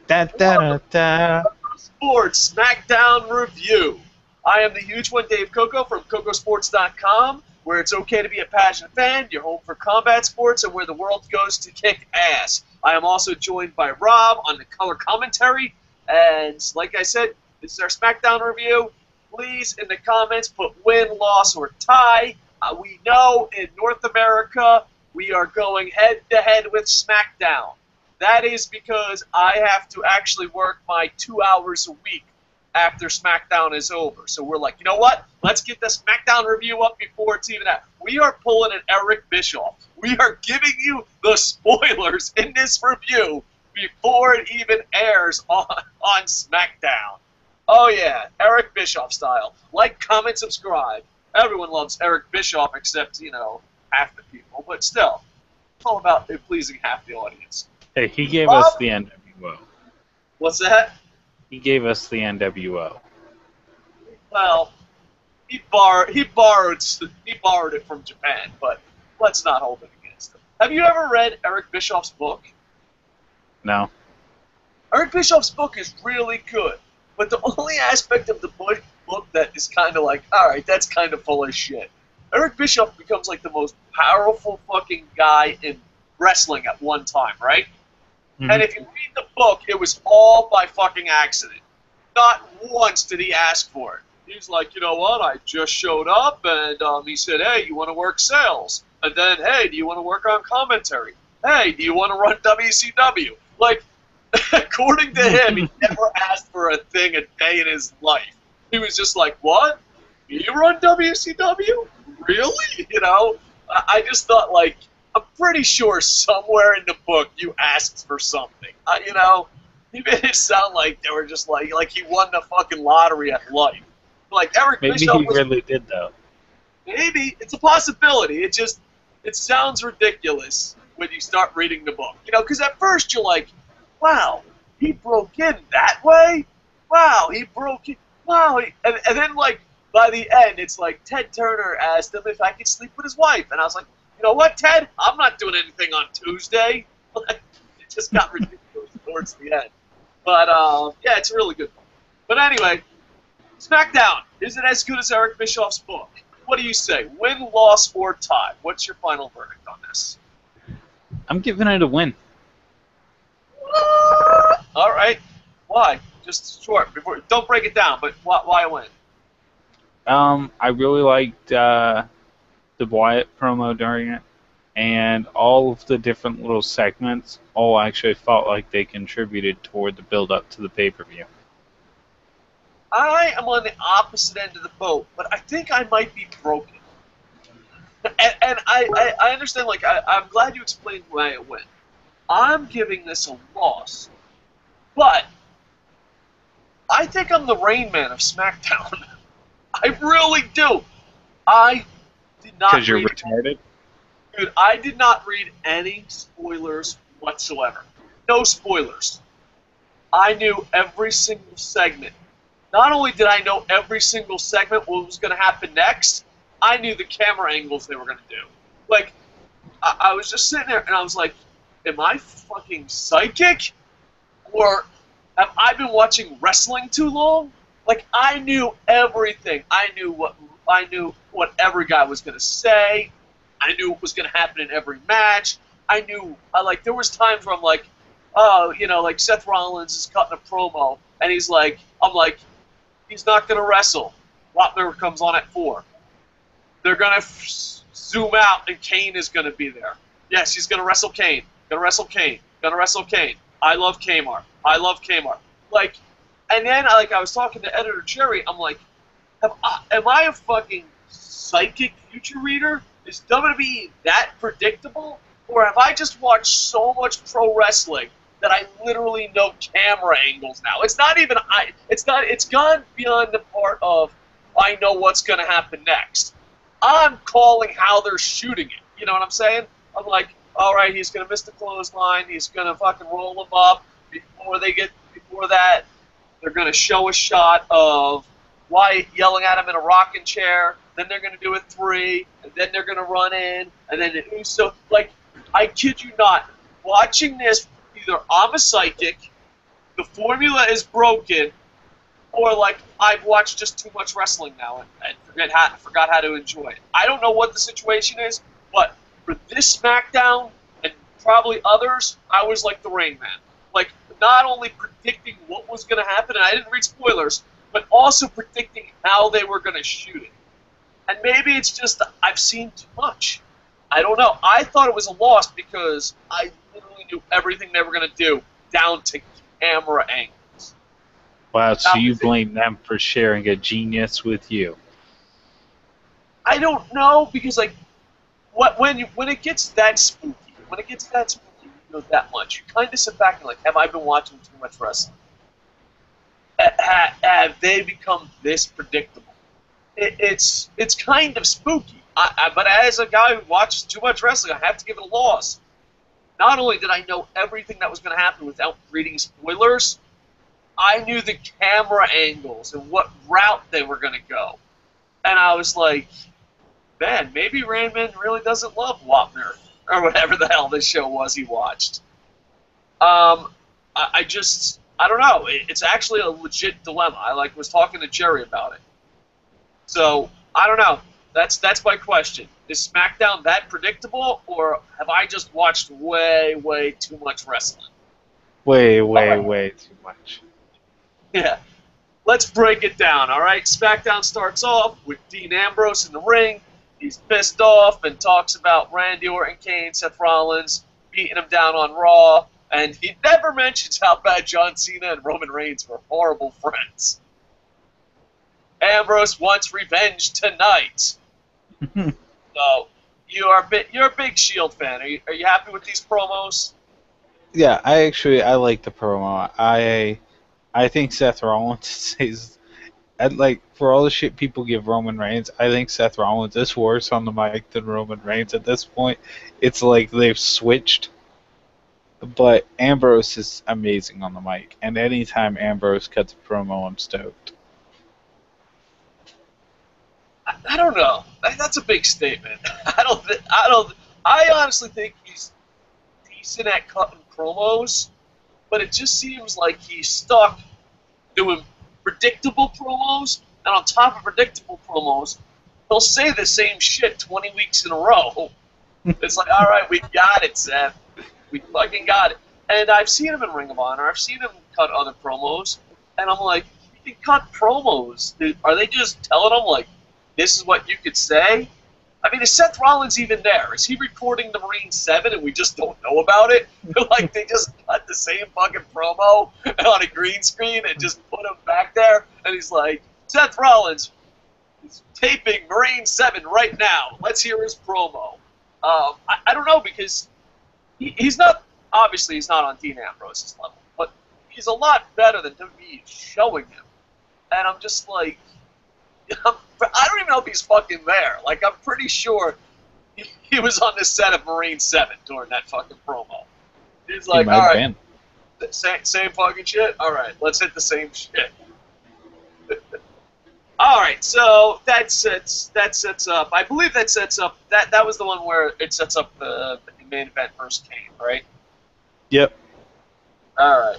Da da da. Sports SmackDown review. I am the huge one, Dave Coco from Kocosports.com, where it's okay to be a passionate fan, your home for combat sports, and where the world goes to kick ass. I am also joined by Rob on the color commentary, and like I said, this is our SmackDown review. Please, in the comments, put win, loss, or tie. We know in North America we are going head-to-head with SmackDown. That is because I have to actually work my 2 hours a week after SmackDown is over. So we're like, you know what? Let's get the SmackDown review up before it's even out. We are pulling an Eric Bischoff. We are giving you the spoilers in this review before it even airs on SmackDown. Oh yeah, Eric Bischoff style. Like, comment, subscribe. Everyone loves Eric Bischoff except, you know, half the people. But still, it's all about pleasing half the audience. Hey, he gave us the NWO. What's that? He gave us the NWO. Well, he borrowed it from Japan, but let's not hold it against him. Have you ever read Eric Bischoff's book? No. Eric Bischoff's book is really good, but the only aspect of the book that is kind of like, all right, that's kind of full of shit. Eric Bischoff becomes like the most powerful fucking guy in wrestling at one time, right? Mm-hmm. And if you read the book, it was all by fucking accident. Not once did he ask for it. He's like, you know what, I just showed up, and he said, hey, you want to work sales? And then, hey, do you want to work on commentary? Hey, do you want to run WCW? Like, according to him, he never asked for a thing a day in his life. He was just like, what? You run WCW? Really? You know? I just thought, like, I'm pretty sure somewhere in the book you asked for something. You know, he made it sound like they were just like he won the fucking lottery at life. Like Eric Bischoff. Maybe he really did though. Maybe it's a possibility. It sounds ridiculous when you start reading the book. You know, because at first you're like, wow, he broke in that way. Wow, he broke in. Wow, and then like by the end, it's like Ted Turner asked him if I could sleep with his wife, and I was like, you know what, Ted? I'm not doing anything on Tuesday. It just got ridiculous towards the end. But, yeah, it's a really good book. But anyway, SmackDown. Is it as good as Eric Bischoff's book? What do you say? Win, loss, or tie? What's your final verdict on this? I'm giving it a win. All right. Why? Just short. Don't break it down, but why a win? I really liked the Wyatt promo during it, and all of the different little segments all actually felt like they contributed toward the build-up to the pay-per-view. I am on the opposite end of the boat, but I think I might be broken. And I understand, like, I'm glad you explained why it went. I'm giving this a loss, but I think I'm the Rain Man of SmackDown. I really do. I did not. Because you're retarded? Dude, I did not read any spoilers whatsoever. No spoilers. I knew every single segment. Not only did I know every single segment, what was going to happen next, I knew the camera angles they were going to do. Like, I was just sitting there, and I was like, am I fucking psychic? Or have I been watching wrestling too long? Like, I knew everything. I knew what every guy was going to say. I knew what was going to happen in every match. I knew, there was times where I'm like, oh, you know, like Seth Rollins is cutting a promo, and he's like, I'm like, he's not going to wrestle. Wapner comes on at 4. They're going to zoom out, and Kane is going to be there. Yes, he's going to wrestle Kane. Going to wrestle Kane. Going to wrestle Kane. I love Kmart. I love Kmart. Like, and then, I was talking to editor Jerry. I'm like, am I a fucking psychic future reader? Is WWE that predictable? Or have I just watched so much pro wrestling that I literally know camera angles now? It's not even, it's gone beyond the part of I know what's going to happen next. I'm calling how they're shooting it. You know what I'm saying? I'm like, all right, he's going to miss the clothesline. He's going to fucking roll him up. Before that, they're going to show a shot of Wyatt yelling at him in a rocking chair. Then they're going to do a 3, and then they're going to run in, and then the Uso. Like, I kid you not, watching this either I'm a psychic, the formula is broken, or like I've watched just too much wrestling now and forgot how to enjoy it. I don't know what the situation is, but for this SmackDown and probably others, I was like the Rain Man. Like, not only predicting what was going to happen, and I didn't read spoilers, but also predicting how they were going to shoot it. And maybe it's just I've seen too much. I don't know. I thought it was a loss because I literally knew everything they were going to do down to camera angles. Wow, so you blame them for sharing a genius with you? I don't know, because like when it gets that spooky, you know that much, you kind of sit back and like, have I been watching too much wrestling? Have they become this predictable? It's kind of spooky. But as a guy who watches too much wrestling, I have to give it a loss. Not only did I know everything that was going to happen without reading spoilers, I knew the camera angles and what route they were going to go. And I was like, man, maybe Rainman really doesn't love Wapner, or whatever the hell this show was he watched. I don't know. It's actually a legit dilemma. I was talking to Jerry about it. So, I don't know. That's my question. Is SmackDown that predictable, or have I just watched way, way too much wrestling? Way too much. Yeah. Let's break it down, all right? SmackDown starts off with Dean Ambrose in the ring. He's pissed off and talks about Randy Orton, Kane, Seth Rollins beating him down on Raw. And he never mentions how bad John Cena and Roman Reigns were horrible friends. Ambrose wants revenge tonight. So, you're a big Shield fan. Are you happy with these promos? Yeah, I like the promo. I think Seth Rollins is, for all the shit people give Roman Reigns, I think Seth Rollins is worse on the mic than Roman Reigns at this point. It's like they've switched. But Ambrose is amazing on the mic, and anytime Ambrose cuts a promo, I'm stoked. I don't know. That's a big statement. I honestly think he's decent at cutting promos, but it just seems like he's stuck doing predictable promos, and on top of predictable promos, he'll say the same shit 20 weeks in a row. It's like, all right, we got it, Seth. We fucking got it. And I've seen him in Ring of Honor. I've seen him cut other promos, and I'm like, you can cut promos. Are they just telling him, like, this is what you could say? I mean, is Seth Rollins even there? Is he recording the Marine 7 and we just don't know about it? Like, they just cut the same fucking promo on a green screen and just put him back there, and he's like, Seth Rollins is taping Marine 7 right now. Let's hear his promo. I don't know, because he's not, obviously he's not on Dean Ambrose's level, but he's a lot better than WWE is showing him. And I'm just like, I don't even know if he's fucking there. Like, I'm pretty sure he was on the set of Marine 7 during that fucking promo. He's like, all right, same fucking shit? All right, let's hit the same shit. All right, so that sets up, I believe that sets up, that was the one where it sets up the main event versus Kane, right? Yep. All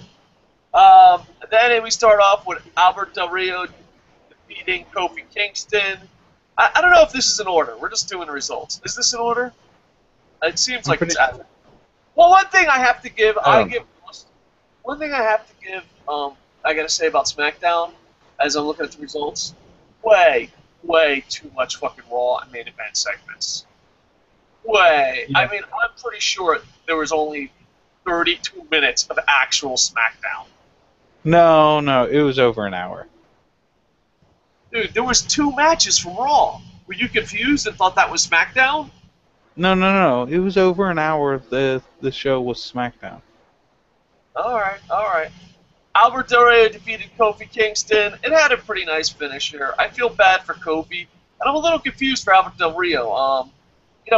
right. Then we start off with Albert Del Rio defeating Kofi Kingston. I don't know if this is in order. We're just doing the results. Is this in order? It seems like it's out. Well, one thing I have to give, I gotta say about SmackDown, as I'm looking at the results, way too much fucking Raw and main event segments. Way. Yeah. I mean, I'm pretty sure there was only 32 minutes of actual SmackDown. No, it was over an hour. Dude, there was 2 matches from Raw. Were you confused and thought that was SmackDown? No. It was over an hour. The show was SmackDown. All right. Albert Del Rio defeated Kofi Kingston. It had a pretty nice finish here. I feel bad for Kofi, and I'm a little confused for Albert Del Rio.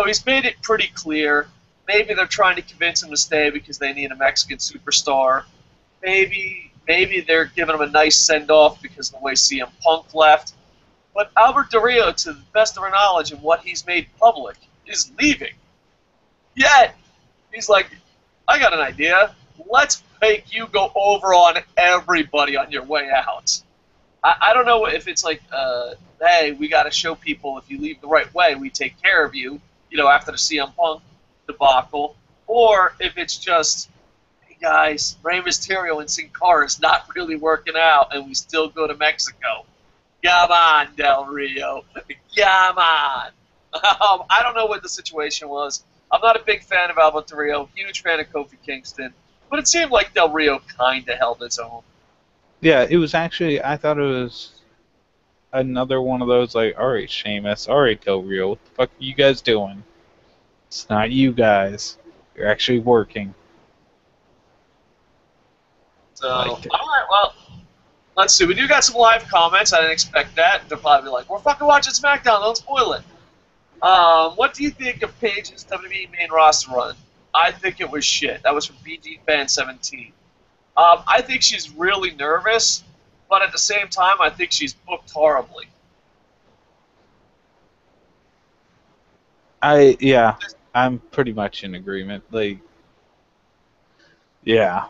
He's made it pretty clear. Maybe they're trying to convince him to stay because they need a Mexican superstar. Maybe they're giving him a nice send-off because of the way CM Punk left. But Albert Del Rio, to the best of our knowledge and what he's made public, is leaving. Yet, he's like, I got an idea. let's make you go over on everybody on your way out. I don't know if it's like, hey, we got to show people if you leave the right way, we take care of you, after the CM Punk debacle, or if it's just, hey guys, Rey Mysterio and Sin Cara is not really working out, and we still go to Mexico. Come on, Del Rio. Come on. I don't know what the situation was. I'm not a big fan of Alberto Del Rio, huge fan of Kofi Kingston, but it seemed like Del Rio kind of held its own. Yeah, it was actually, I thought it was another one of those, like, alright, Sheamus, alright, Del Rio, what the fuck are you guys doing? It's not you guys. You're actually working. So, alright, well, let's see. We do got some live comments. I didn't expect that. They'll probably be like, we're fucking watching SmackDown, don't spoil it. What do you think of Paige's WWE main roster run? I think it was shit. That was from BG Fan 17. I think she's really nervous, but at the same time, I think she's booked horribly. I'm pretty much in agreement. Like, yeah.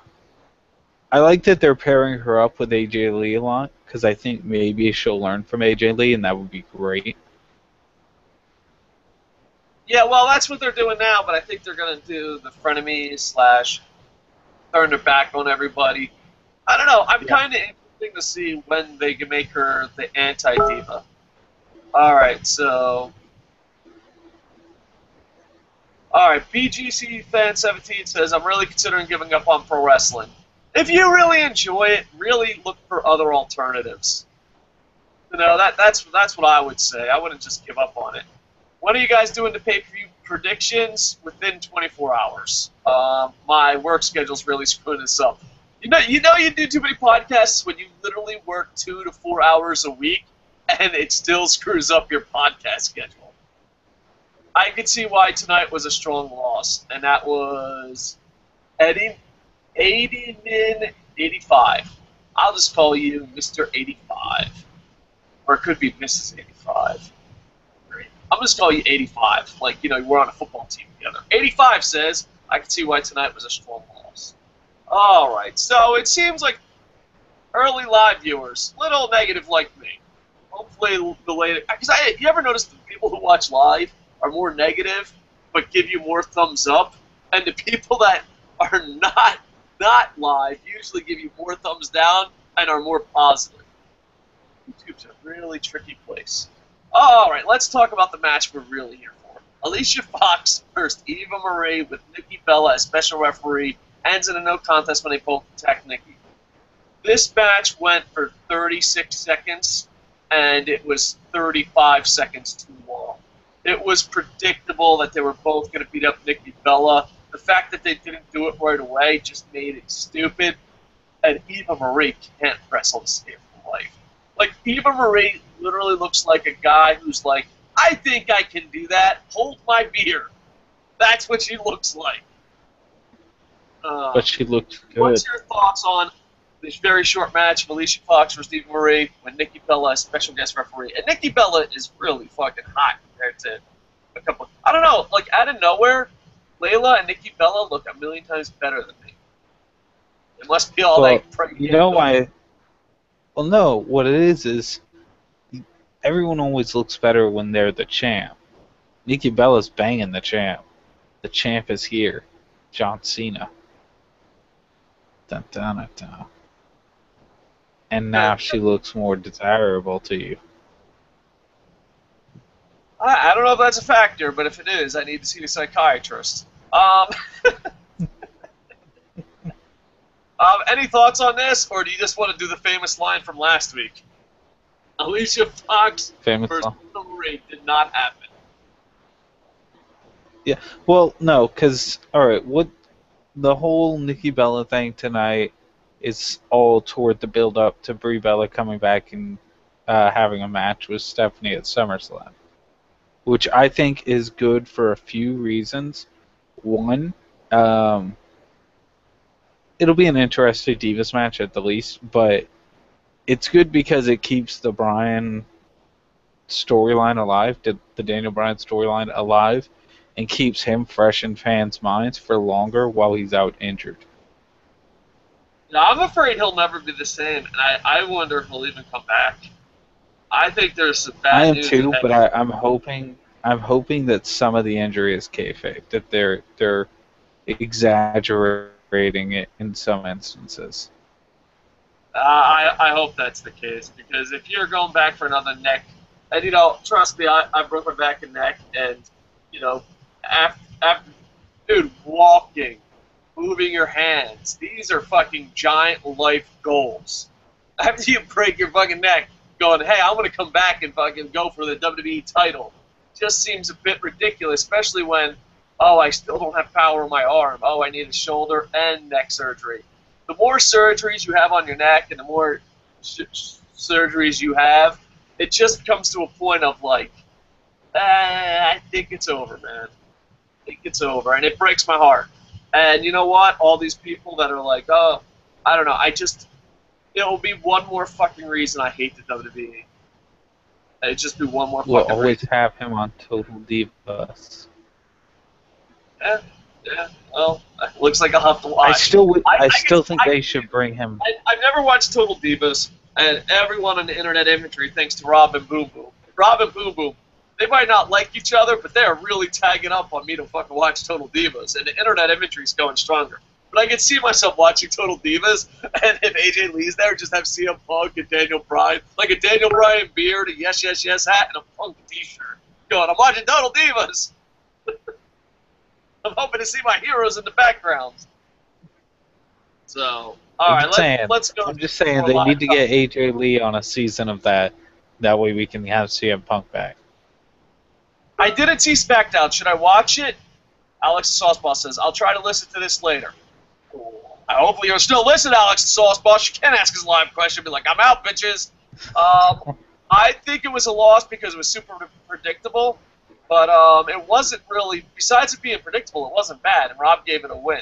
I like that they're pairing her up with AJ Lee a lot, because I think maybe she'll learn from AJ Lee, and that would be great. Yeah, well, that's what they're doing now, but I think they're going to do the frenemies / turn their back on everybody. I don't know. I'm kind of interested to see when they can make her the anti-diva. All right, so... All right, BGC Fan 17 says, I'm really considering giving up on pro wrestling. If you really enjoy it, really look for other alternatives. That's what I would say. I wouldn't just give up on it. When are you guys doing the pay-per-view predictions? Within 24 hours. My work schedule's really screwing this up. You do too many podcasts when you literally work 2 to 4 hours a week, and it still screws up your podcast schedule. I could see why tonight was a strong loss, and that was 85. I'll just call you Mr. 85. Or it could be Mrs. 85. I'm just calling you 85. Like, we're on a football team together. 85 says, I can see why tonight was a strong loss. All right, so it seems like early live viewers, little negative like me. Hopefully the later... Because you ever notice the people who watch live are more negative but give you more thumbs up? And the people that are not live usually give you more thumbs down and are more positive. YouTube's a really tricky place. All right, let's talk about the match we're really here for. Alicia Fox versus Eva Marie with Nikki Bella as special referee. Ends in a no contest when they both attack Nikki. This match went for 36 seconds, and it was 35 seconds too long. It was predictable that they were both going to beat up Nikki Bella. The fact that they didn't do it right away just made it stupid. And Eva Marie can't wrestle to save her life. Like, Eva Marie literally looks like a guy who's like, I think I can do that. Hold my beer. That's what she looks like. But she looked good. What's your thoughts on this very short match of Alicia Fox versus Eva Marie when Nikki Bella is special guest referee? And Nikki Bella is really fucking hot compared to a couple. I don't know, like out of nowhere, Layla and Nikki Bella look a million times better than me. It must be all that pregnant. You know why? Well, no. What it is everyone always looks better when they're the champ. Nikki Bella's banging the champ. The champ is here. John Cena. Dun, dun, dun, dun. And now she looks more desirable to you. I don't know if that's a factor, but if it is, I need to see a psychiatrist. Any thoughts on this, or do you just want to do the famous line from last week? Alicia Fox versus Eva Marie did not happen. Yeah, well, no, because, alright, what the whole Nikki Bella thing tonight is all toward the build-up to Brie Bella coming back and having a match with Stephanie at SummerSlam, which I think is good for a few reasons. One, it'll be an interesting Divas match at the least, but it's good because it keeps the Bryan storyline alive, the Daniel Bryan storyline alive, and keeps him fresh in fans' minds for longer while he's out injured. No, I'm afraid he'll never be the same, and I wonder if he'll even come back. I think there's some I bad am news too, ahead. but I'm hoping that some of the injury is kayfabe, that they're exaggerating it in some instances. I hope that's the case, because if you're going back for another neck, and trust me, I broke my back and neck, and after dude, walking, moving your hands, these are fucking giant life goals. After you break your fucking neck, going, hey, I'm gonna come back and fucking go for the WWE title, just seems a bit ridiculous, especially when, oh, I still don't have power in my arm. Oh, I need a shoulder and neck surgery. The more surgeries you have on your neck and the more surgeries you have, it just comes to a point of like, I think it's over, man. I think it's over, and it breaks my heart. And you know what? All these people that are like, oh, I don't know. It'll be one more fucking reason I hate the WWE. It'd just be one more We'll fucking always reason. have him on Total Divas. Yeah. Well, looks like I'll have to watch. I still think they should bring him. I've never watched Total Divas, and everyone in the internet inventory thanks to Rob and Boom Boom. Rob and Boom Boom, they might not like each other, but they are really tagging up on me to fucking watch Total Divas, and the internet inventory is going stronger. But I can see myself watching Total Divas, and if AJ Lee's there, just have CM Punk and Daniel Bryan, like a Daniel Bryan beard, a Yes Yes Yes hat, and a Punk t-shirt. Going, I'm watching Total Divas. I'm hoping to see my heroes in the background. So, all right, let's go. I'm just saying they need to get AJ Lee on a season of that. That way we can have CM Punk back. I didn't see SmackDown. Should I watch it? Alex the Sauceball says, I'll try to listen to this later. Hopefully you'll still listen, Alex the Sauceball. You can't ask his live question. Be like, I'm out, bitches. I think it was a loss because it was super predictable. But it wasn't really, besides it being predictable, it wasn't bad, and Rob gave it a win.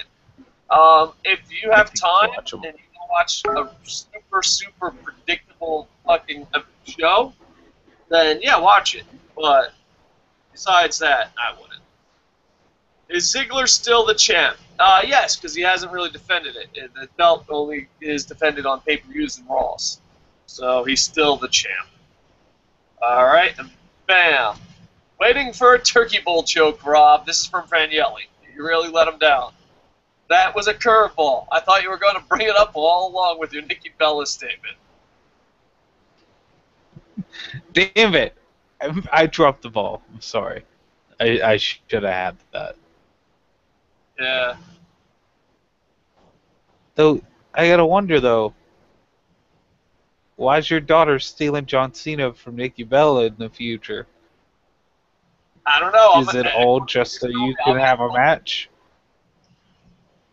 If you have time and you can watch a super, super predictable fucking show, then yeah, watch it. But besides that, I wouldn't. Is Ziggler still the champ? Yes, because he hasn't really defended it. The belt only is defended on pay-per-views and Raws. So he's still the champ. All right, and bam. Waiting for a turkey bowl choke, Rob. This is from Franielli. You really let him down. That was a curveball. I thought you were going to bring it up all along with your Nikki Bella statement. Damn it. I dropped the ball. I'm sorry. I should have had that. Yeah. Though, I gotta wonder, though, why is your daughter stealing John Cena from Nikki Bella in the future? I don't know. Is it all just so you can have a match?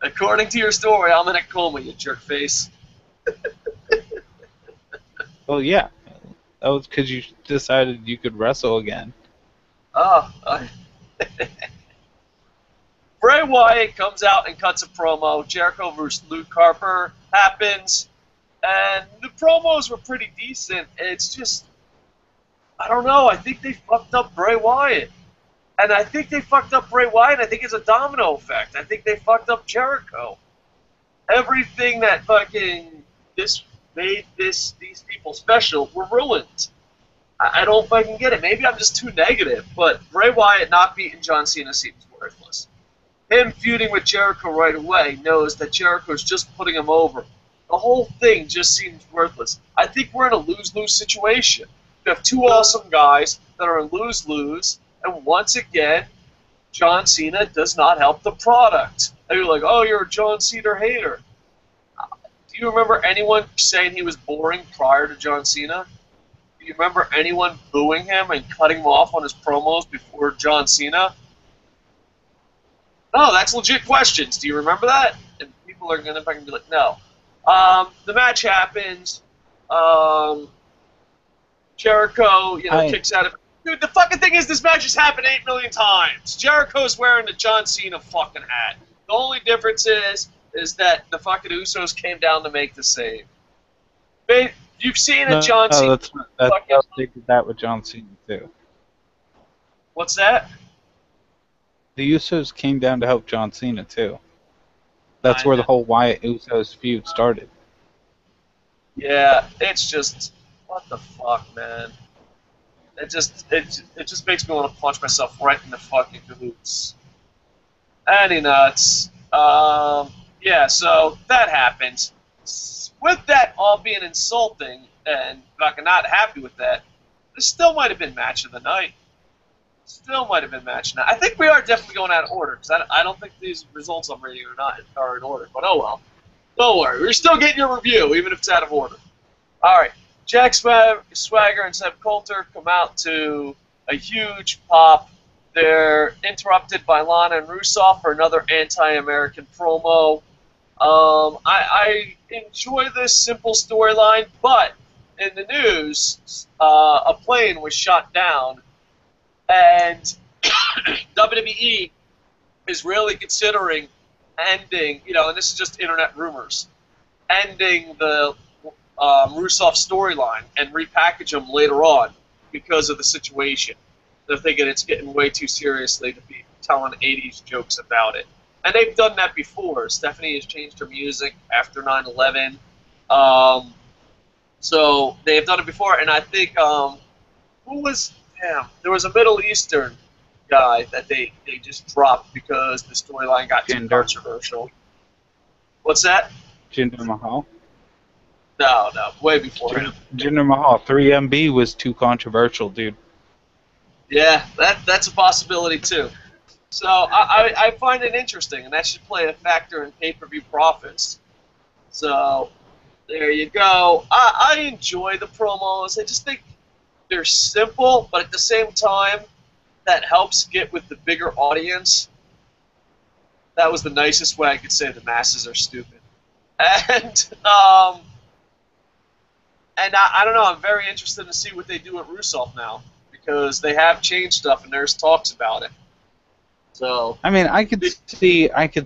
According to your story, I'm in a coma, you jerk face. Oh, yeah. That was because you decided you could wrestle again. Oh. Bray Wyatt comes out and cuts a promo. Jericho versus Luke Harper happens. And the promos were pretty decent. It's just, I don't know. I think they fucked up Bray Wyatt. And I think they fucked up Bray Wyatt. I think it's a domino effect. I think they fucked up Jericho. Everything that fucking made these people special were ruined. I don't fucking get it. Maybe I'm just too negative, but Bray Wyatt not beating John Cena seems worthless. Him feuding with Jericho right away knows that Jericho's just putting him over. The whole thing just seems worthless. I think we're in a lose-lose situation. You have two awesome guys that are in lose-lose, and once again, John Cena does not help the product. And you're like, oh, you're a John Cena hater. Do you remember anyone saying he was boring prior to John Cena? Do you remember anyone booing him and cutting him off on his promos before John Cena? No, that's legit questions. Do you remember that? And people are going to be like, no. The match happens. Jericho, kicks out of... Dude, the fucking thing is this match has happened 8 million times. Jericho's wearing the John Cena fucking hat. The only difference is that the fucking Usos came down to make the save. You've seen a John Cena... They did that with John Cena, too. What's that? The Usos came down to help John Cena, too. That's where the whole Wyatt Usos feud started. Yeah, it's just, what the fuck, man. It just makes me want to punch myself right in the fucking cahoots. Any nuts. Yeah, so that happened. With that all being insulting and fucking not happy with that, this still might have been match of the night. Still might have been match of the night. I think we are definitely going out of order because I don't think these results I'm reading are in order. But oh well. Don't worry. We're still getting your review, even if it's out of order. All right. Jack Swagger and Zeb Coulter come out to a huge pop. They're interrupted by Lana and Rusev for another anti-American promo. I enjoy this simple storyline, but in the news, a plane was shot down, and WWE is really considering ending, and this is just internet rumors, ending the Rusev storyline and repackage them later on because of the situation. They're thinking it's getting way too seriously to be telling 80s jokes about it. And they've done that before. Stephanie has changed her music after 9/11. So they've done it before, and I think, there was a Middle Eastern guy that they just dropped because the storyline got too controversial. What's that? Jinder Mahal? No, way before him. Jinder Mahal. 3MB was too controversial, dude. Yeah, that's a possibility too. So I find it interesting, and that should play a factor in pay-per-view profits. So there you go. I enjoy the promos. I just think they're simple, but at the same time, that helps get with the bigger audience. That was the nicest way I could say the masses are stupid. And I don't know. I'm very interested to see what they do at Rusev now, because they have changed stuff, and there's talks about it. So I mean, I could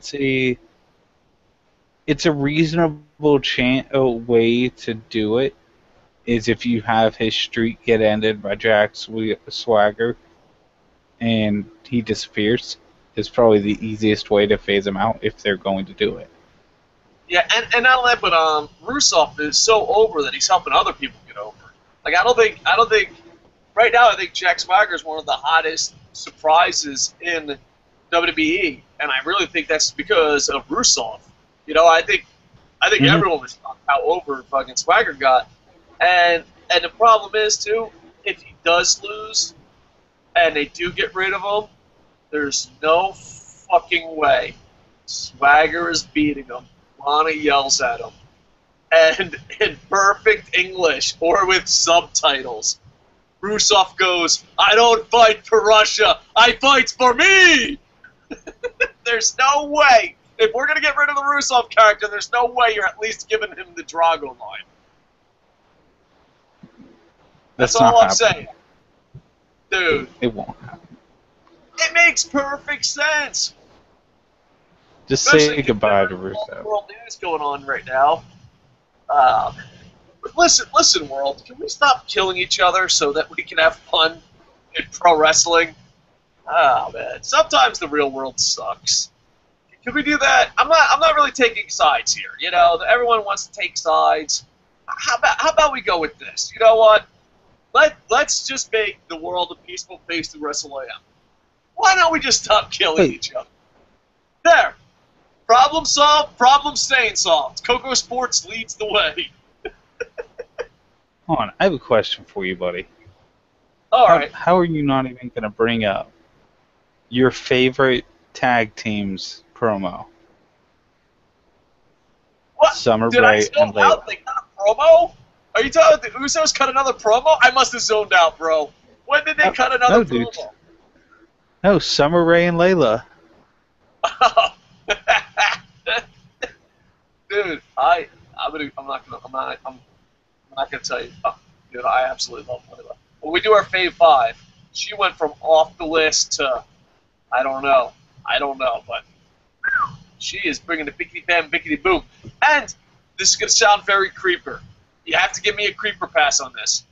see it's a reasonable way to do it is if you have his streak get ended by Jack Swagger and he disappears. Is probably the easiest way to phase him out if they're going to do it. Yeah, and not only that, but Rusev is so over that he's helping other people get over. Like I don't think right now I think Jack Swagger is one of the hottest surprises in WWE, and I really think that's because of Rusev. I think everyone was talking how over fucking Swagger got, and the problem is too, if he does lose, and they do get rid of him, there's no fucking way Swagger is beating him. Lana yells at him, and in perfect English or with subtitles, Rusev goes, "I don't fight for Russia, I fight for me!" There's no way. If we're going to get rid of the Rusev character, there's no way you're at least giving him the Drago line. That's all I'm saying. Dude. It won't happen. It makes perfect sense. Just say goodbye to Rusev. World news going on right now. Listen, world. Can we stop killing each other so that we can have fun in pro wrestling? Oh man, sometimes the real world sucks. Can we do that? I'm not really taking sides here. Everyone wants to take sides. How about we go with this? You know what? Let's just make the world a peaceful place to WrestleMania. Why don't we just stop killing each other? There. Problem solved, problem staying solved. Kocosports leads the way. Hold on, I have a question for you, buddy. All right. How are you not even going to bring up your favorite tag team's promo? What? Summer Did Rae and Layla. They cut a promo? Are you telling me the Usos cut another promo? I must have zoned out, bro. When did they cut another promo? Dude. No, Summer Rae and Layla. Dude, I'm not gonna tell you. Oh, dude, I absolutely love Layla. When we do our Fave 5, she went from off the list to I don't know, but she is bringing the bickety bam, bickety boom. And this is gonna sound very creeper. You have to give me a creeper pass on this.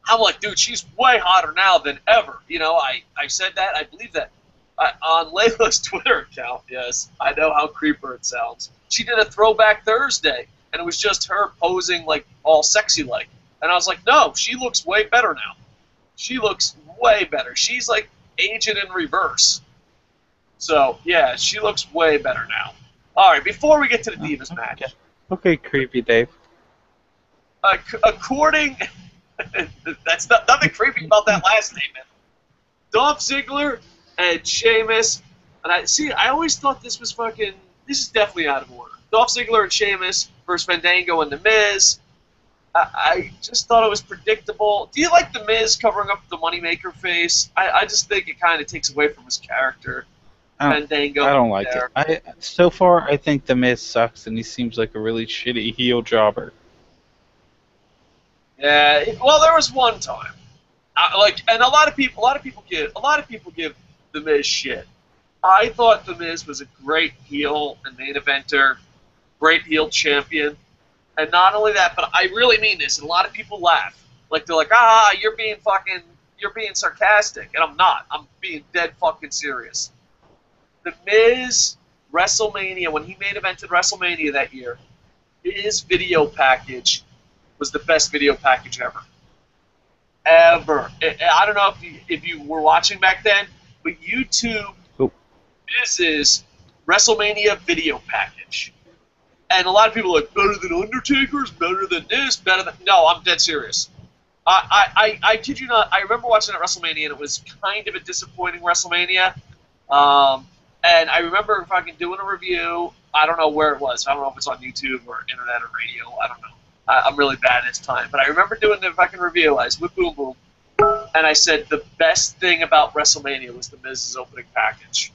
I'm like, dude, she's way hotter now than ever. I said that. I believe that. On Layla's Twitter account, yes, I know how creeper it sounds. she did a Throwback Thursday, and it was just her posing like all sexy like. And I was like, no, she looks way better now. She looks way better. She's like aging in reverse. So yeah, she looks way better now. All right, before we get to the Divas match. Okay, creepy Dave. According, that's nothing creepy about that last statement. Dolph Ziggler and Sheamus, and I always thought this was this is definitely out of order. Dolph Ziggler and Sheamus versus Fandango and The Miz. I just thought it was predictable. Do you like The Miz covering up the Moneymaker face? I just think it kind of takes away from his character. Fandango. I don't like it. So far, I think The Miz sucks, and he seems like a really shitty heel jobber. Yeah, well, there was one time, and a lot of people give The Miz shit. I thought The Miz was a great heel and main eventer, great heel champion, and not only that, but I really mean this. And a lot of people laugh, like they're like, you're being sarcastic, and I'm not. I'm being dead fucking serious. The Miz WrestleMania, when he main evented WrestleMania that year, his video package was the best video package ever. Ever. I don't know if you were watching back then, but YouTube, Miz's WrestleMania video package. And a lot of people are like, better than Undertaker's, better than this, better than... No, I'm dead serious. I kid you not, I remember watching that WrestleMania, and it was kind of a disappointing WrestleMania. And I remember fucking doing a review. I don't know where it was. I don't know if it's on YouTube or internet or radio. I don't know. I'm really bad at this time. But I remember doing the fucking review. I was with Boom Boom. And I said the best thing about WrestleMania was The Miz's opening package.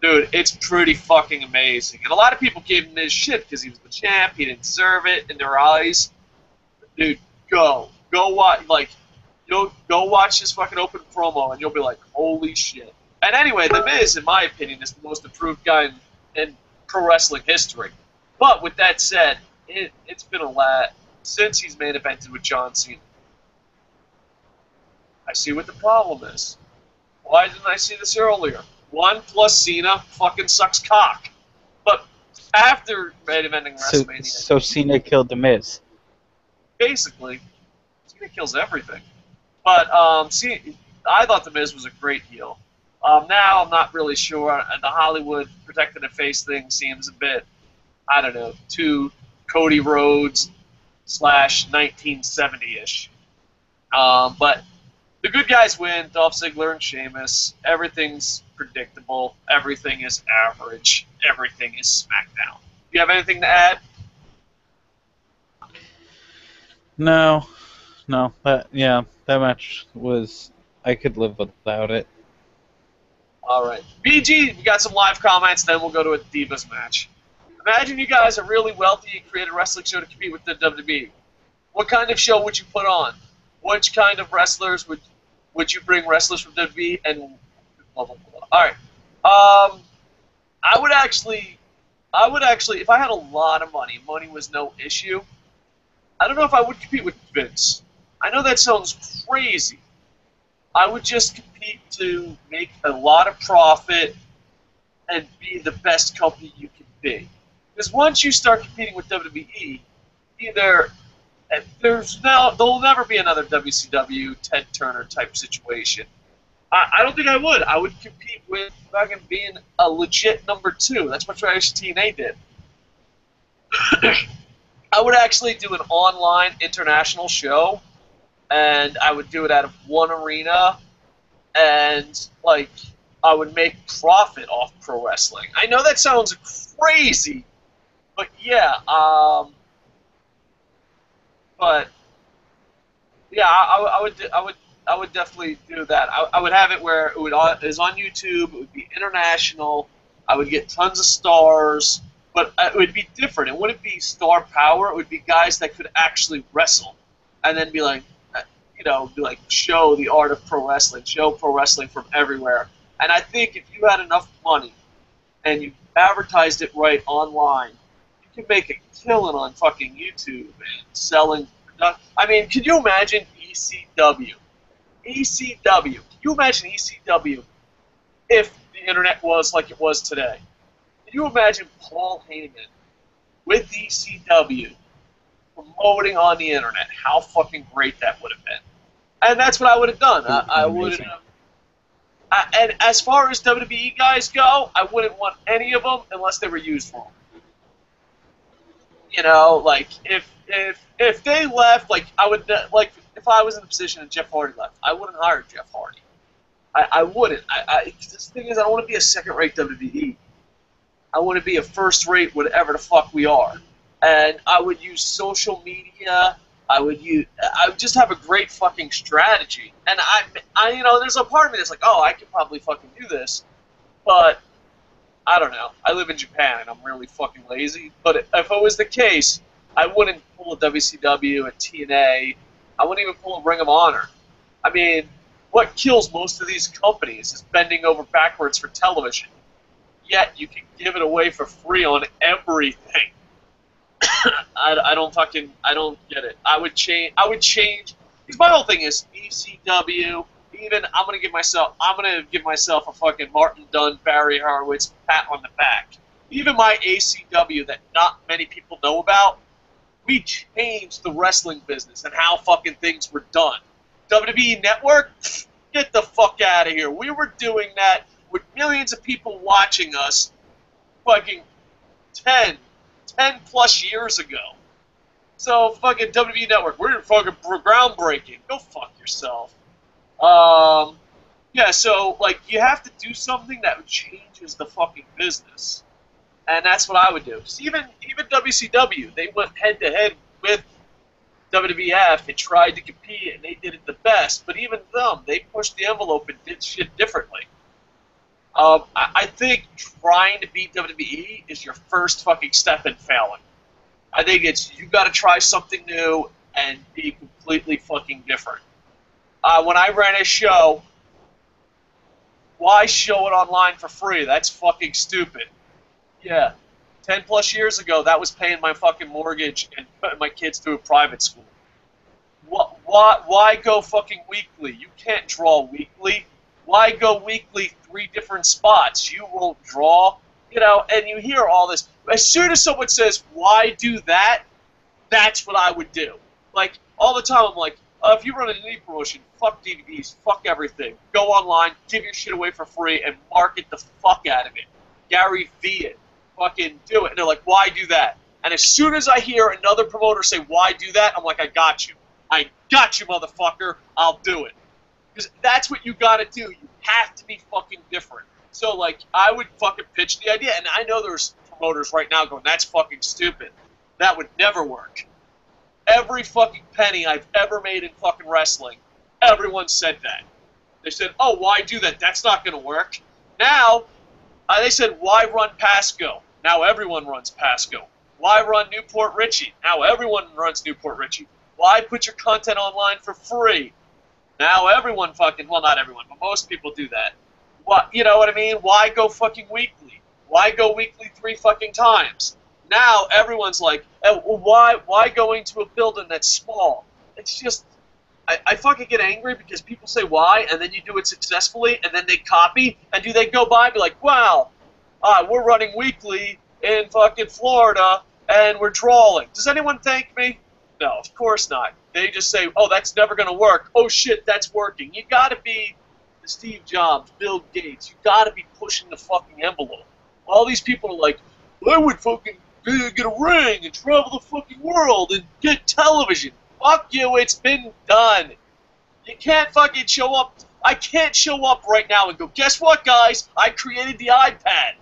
Dude, it's pretty fucking amazing. And a lot of people gave him this shit because he was the champ. He didn't deserve it in their eyes. Dude, go watch. Go watch his fucking open promo, and you'll be like, holy shit. And anyway, The Miz, in my opinion, is the most improved guy in pro wrestling history. But with that said, it's been a lot since he's main evented with John Cena. I see what the problem is. Why didn't I see this earlier? 1 plus Cena fucking sucks cock. But after main eventing WrestleMania... So Cena killed The Miz. Basically. Cena kills everything. But I thought The Miz was a great heel. Now I'm not really sure. The Hollywood protected a face thing seems a bit, I don't know, too Cody Rhodes / 1970-ish. But the good guys win. Dolph Ziggler and Sheamus. Everything's predictable. Everything is average. Everything is SmackDown. Do you have anything to add? No. That match was... I could live without it. All right. BG, we got some live comments, then we'll go to a Divas match. Imagine you guys are really wealthy and create a wrestling show to compete with the WWE. What kind of show would you put on? Which kind of wrestlers would you bring wrestlers from WWE and blah, blah, blah. All right. I would actually, if I had a lot of money was no issue, I don't know if I would compete with Vince. I know that sounds crazy. I would just compete to make a lot of profit and be the best company you can be. Because once you start competing with WWE, there'll never be another WCW Ted Turner type situation. I don't think I would. I would compete with fucking being a legit number 2. That's what Trash TNA did. I would actually do an online international show, and I would do it out of one arena, and I would make profit off pro wrestling. I know that sounds crazy, but yeah, I would definitely do that. I would have it where it is on YouTube. It would be international. I would get tons of stars, but it would be different. It wouldn't be star power. It would be guys that could actually wrestle, and then be like, show the art of pro wrestling, show pro wrestling from everywhere. And I think if you had enough money and you advertised it right online, you could make a killing on fucking YouTube and selling. I mean, can you imagine ECW? Can you imagine ECW if the internet was like it was today? you imagine Paul Heyman with ECW promoting on the internet, how fucking great that would have been. And that's what I would have done. I would have. And as far as WWE guys go, I wouldn't want any of them unless they were used wrong. You know, like if they left, like I would like if I was in the position and Jeff Hardy left, I wouldn't hire Jeff Hardy. I wouldn't. This thing is, I don't want to be a second-rate WWE. I want to be a first-rate whatever the fuck we are. And I would use social media. I would just have a great fucking strategy. And I you know, there's a part of me that's like, oh, I could probably fucking do this, but I don't know. I live in Japan and I'm really fucking lazy. But if it was the case, I wouldn't pull a WCW, a TNA. I wouldn't even pull a Ring of Honor. I mean, what kills most of these companies is bending over backwards for television. Yet you can give it away for free on everything. I don't get it. I would change. Because my whole thing is ECW. Even I'm gonna give myself a fucking Martin Dunn, Barry Horowitz pat on the back. Even my ACW that not many people know about, we changed the wrestling business and how fucking things were done. WWE Network, get the fuck out of here. We were doing that with millions of people watching us fucking 10 plus years ago. So fucking WWE Network, we're fucking groundbreaking. Go fuck yourself. Yeah, so like you have to do something that changes the fucking business. And that's what I would do. Because even WCW, they went head to head with WWF and tried to compete, and they did it the best. But even them, they pushed the envelope and did shit differently. I think trying to beat WWE is your first fucking step in failing. I think it's you got to try something new and be completely fucking different. When I ran a show, why show it online for free? That's fucking stupid. Yeah, 10 plus years ago, that was paying my fucking mortgage and putting my kids through a private school. Why go fucking weekly? You can't draw weekly. Why go weekly 3 different spots? You won't draw. You know, and you hear all this. As soon as someone says, why do that? That's what I would do. Like, all the time I'm like, if you run an indie promotion, fuck DVDs, fuck everything. Go online, give your shit away for free, and market the fuck out of it. Gary V it. Fucking do it. And they're like, why do that? And as soon as I hear another promoter say, why do that? I'm like, I got you. I got you, motherfucker. I'll do it. Because that's what you gotta do. You have to be fucking different. So, like, I would fucking pitch the idea. And I know there's promoters right now going, that's fucking stupid. That would never work. Every fucking penny I've ever made in fucking wrestling, everyone said that. They said, oh, why do that? That's not going to work. Now, they said, why run Pasco? Now everyone runs Pasco. Why run Newport Richie? Now everyone runs Newport Richie. Why put your content online for free? Now everyone fucking, well, not everyone, but most people do that. What, you know what I mean? Why go fucking weekly? Why go weekly 3 fucking times? Now everyone's like, why go into a building that's small? It's just, I fucking get angry because people say why, and then you do it successfully, and then they copy, and do they go by and be like, wow, we're running weekly in fucking Florida, and we're drawing. Does anyone thank me? No, of course not. They just say, oh, that's never going to work. Oh, shit, that's working. You got to be the Steve Jobs, Bill Gates. You got to be pushing the fucking envelope. All these people are like, I would fucking get a ring and travel the fucking world and get television. Fuck you, it's been done. You can't fucking show up. I can't show up right now and go, guess what, guys? I created the iPad.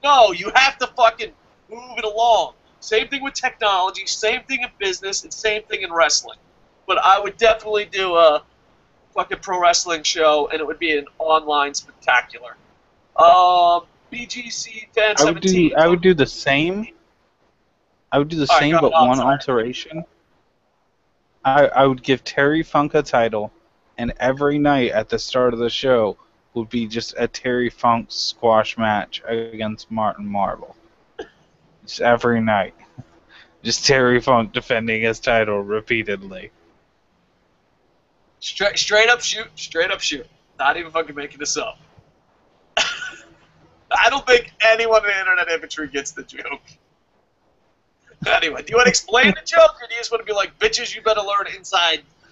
No, you have to fucking move it along. Same thing with technology, same thing in business, and same thing in wrestling. But I would definitely do a fucking pro wrestling show, and it would be an online spectacular. BGC 1017. I would do the same. I would do the same, but one alteration. I would give Terry Funk a title, and every night at the start of the show would be just a Terry Funk squash match against Martin Marvel. Just every night. Just Terry Funk defending his title repeatedly. Straight up shoot. Not even fucking making this up. I don't think anyone in internet infantry gets the joke. Anyway, do you want to explain the joke, or do you just want to be like, bitches, you better learn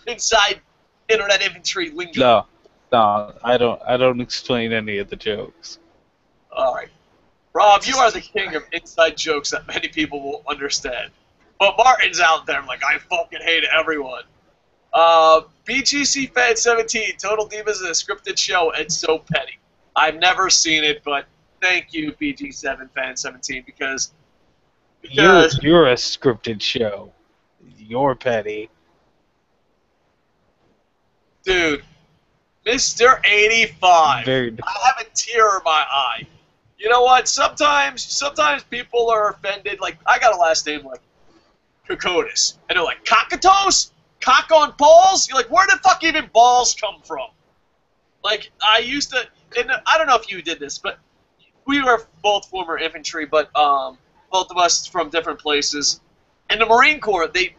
inside internet infantry lingo? No, I don't explain any of the jokes. All right. Rob, you are the king of inside jokes that many people will understand. But Martin's out there like, I fucking hate everyone. BGC Fan 17, Total Divas is a scripted show. It's so petty. I've never seen it, but thank you, BG7 Fan 17, because you're a scripted show. You're petty. Dude, Mr. 85. Very. I have a tear in my eye. You know what? Sometimes people are offended. Like, I got a last name like Kocotis. And they're like, Cockatoes? Cock on balls? You're like, where the fuck even balls come from? Like, I used to, and I don't know if you did this, but we were both former infantry, but both of us from different places. In the Marine Corps, they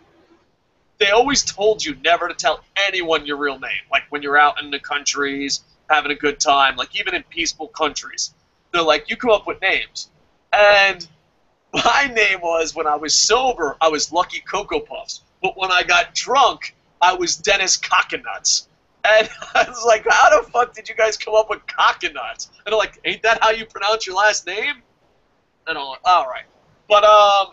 always told you never to tell anyone your real name. Like, when you're out in the countries, having a good time, like even in peaceful countries. They're like, you come up with names. And my name was, when I was sober, I was Lucky Cocoa Puffs. But when I got drunk, I was Dennis Cockanuts. And I was like, how the fuck did you guys come up with Cockanuts? And they're like, ain't that how you pronounce your last name? And I'm like, all right. But,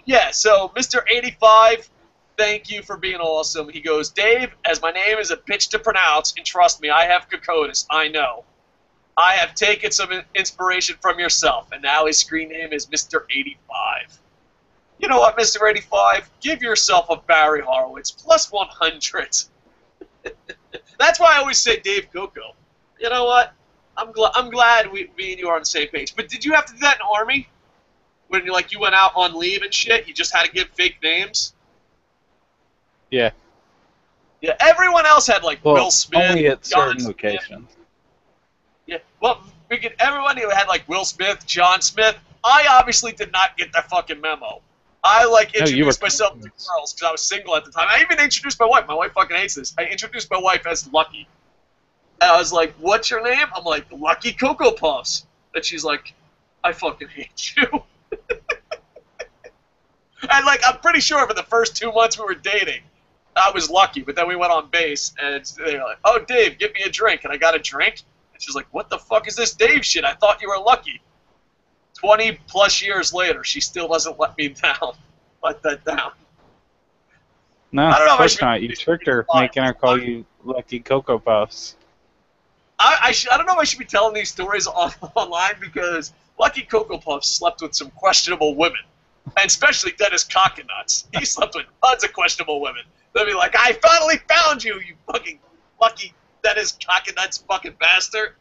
yeah, so Mr. 85, thank you for being awesome. He goes, Dave, as my name is a bitch to pronounce, and trust me, I have Kocotis, I know. I have taken some inspiration from yourself, and now his screen name is Mr. 85. You know what, Mr. 85? Give yourself a Barry Horowitz plus 100. That's why I always say Dave Coco. You know what? I'm glad me and you are on the same page. But did you have to do that in Army? When you went out on leave and shit, you just had to give fake names? Yeah. Yeah, everyone else had Will Smith. Only at John certain Smith. locations. Yeah, well, everyone who had Will Smith, John Smith. I obviously did not get that fucking memo. I introduced myself to girls because I was single at the time. I even introduced my wife. My wife fucking hates this. I introduced my wife as Lucky. And I was like, what's your name? I'm like, Lucky Cocoa Puffs. And she's like, I fucking hate you. And I'm pretty sure for the first 2 months we were dating, I was Lucky. But then we went on base, and they were like, oh, Dave, get me a drink. And I got a drink. And she's like, what the fuck is this Dave shit? I thought you were Lucky. 20-plus years later, she still doesn't let me down. Let that down. No, I don't know, of course not. You tricked her, making her call you Lucky Cocoa Puffs. I don't know if I should be telling these stories online because Lucky Cocoa Puffs slept with some questionable women. And especially Dennis Cockanuts. He slept with tons of questionable women. They'll be like, I finally found you, you fucking Lucky Dennis Cockanuts fucking bastard.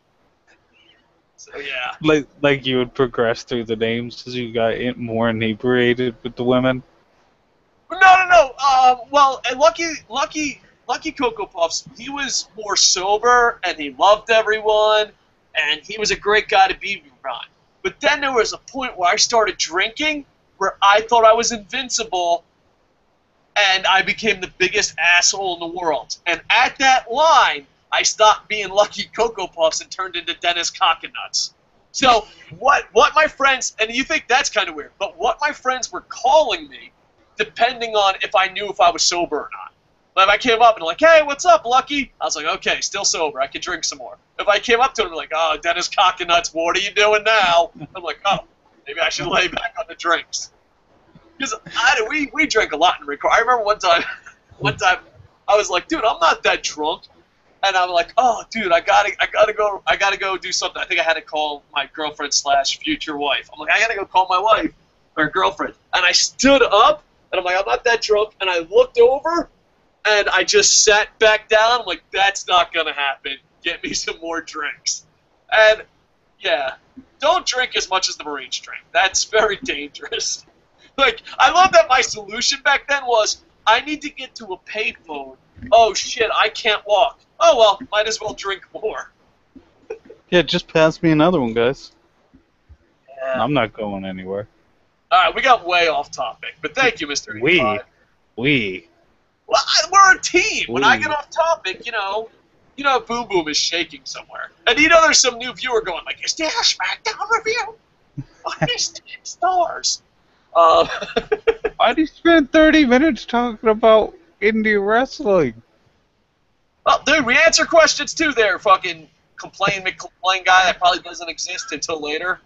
So, yeah. Like you would progress through the names as you got more inebriated with the women? No. Well, and Lucky Cocoa Puffs, he was more sober, and he loved everyone, and he was a great guy to be around. But then there was a point where I started drinking, where I thought I was invincible, and I became the biggest asshole in the world. And at that line, I stopped being Lucky Cocoa Puffs and turned into Dennis Cockanuts. So what my friends, and you think that's kind of weird, but what my friends were calling me, depending on if I knew if I was sober or not. Like, if I came up and like, hey, what's up, Lucky? I was like, okay, still sober. I can drink some more. If I came up to him like, oh, Dennis Cockanuts, what are you doing now? I'm like, oh, maybe I should lay back on the drinks. Because we drank a lot in Rico. I remember one time I was like, dude, I'm not that drunk. And I'm like, oh, dude, I gotta go do something. I think I had to call my girlfriend / future wife. I'm like, I gotta go call my wife or girlfriend. And I stood up, and I'm like, I'm not that drunk. And I looked over, and I just sat back down. I'm like, that's not gonna happen. Get me some more drinks. And yeah, don't drink as much as the Marines drink. That's very dangerous. I love that my solution back then was, I need to get to a payphone. Oh shit, I can't walk. Oh well, might as well drink more. Yeah, just pass me another one, guys. Yeah. I'm not going anywhere. Alright, we got way off topic, but thank you, Mr. 85. We. Well, we're a team. When I get off topic, you know, Boom Boom is shaking somewhere. And there's some new viewer going like, is there a SmackDown review? Why are these 10 stars? Why do you spend 30 minutes talking about indie wrestling? Well, dude, we answer questions too there, fucking complain guy that probably doesn't exist until later.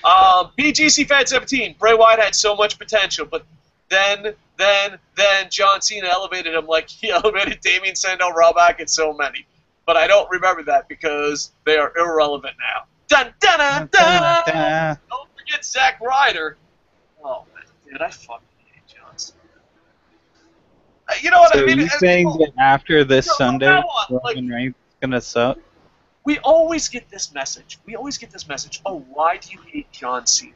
BGC Fan 17, Bray Wyatt had so much potential, but then John Cena elevated him like he elevated Damien Sandow, Ryback, and so many. But I don't remember that because they are irrelevant now. Dun dun dun dun! Don't forget Zack Ryder. Oh, man, dude, I fucking hate John Cena. You know what So I mean? are you saying that after this Sunday, like, Roman Reigns is going to suck? we always get this message. Oh, why do you hate John Cena?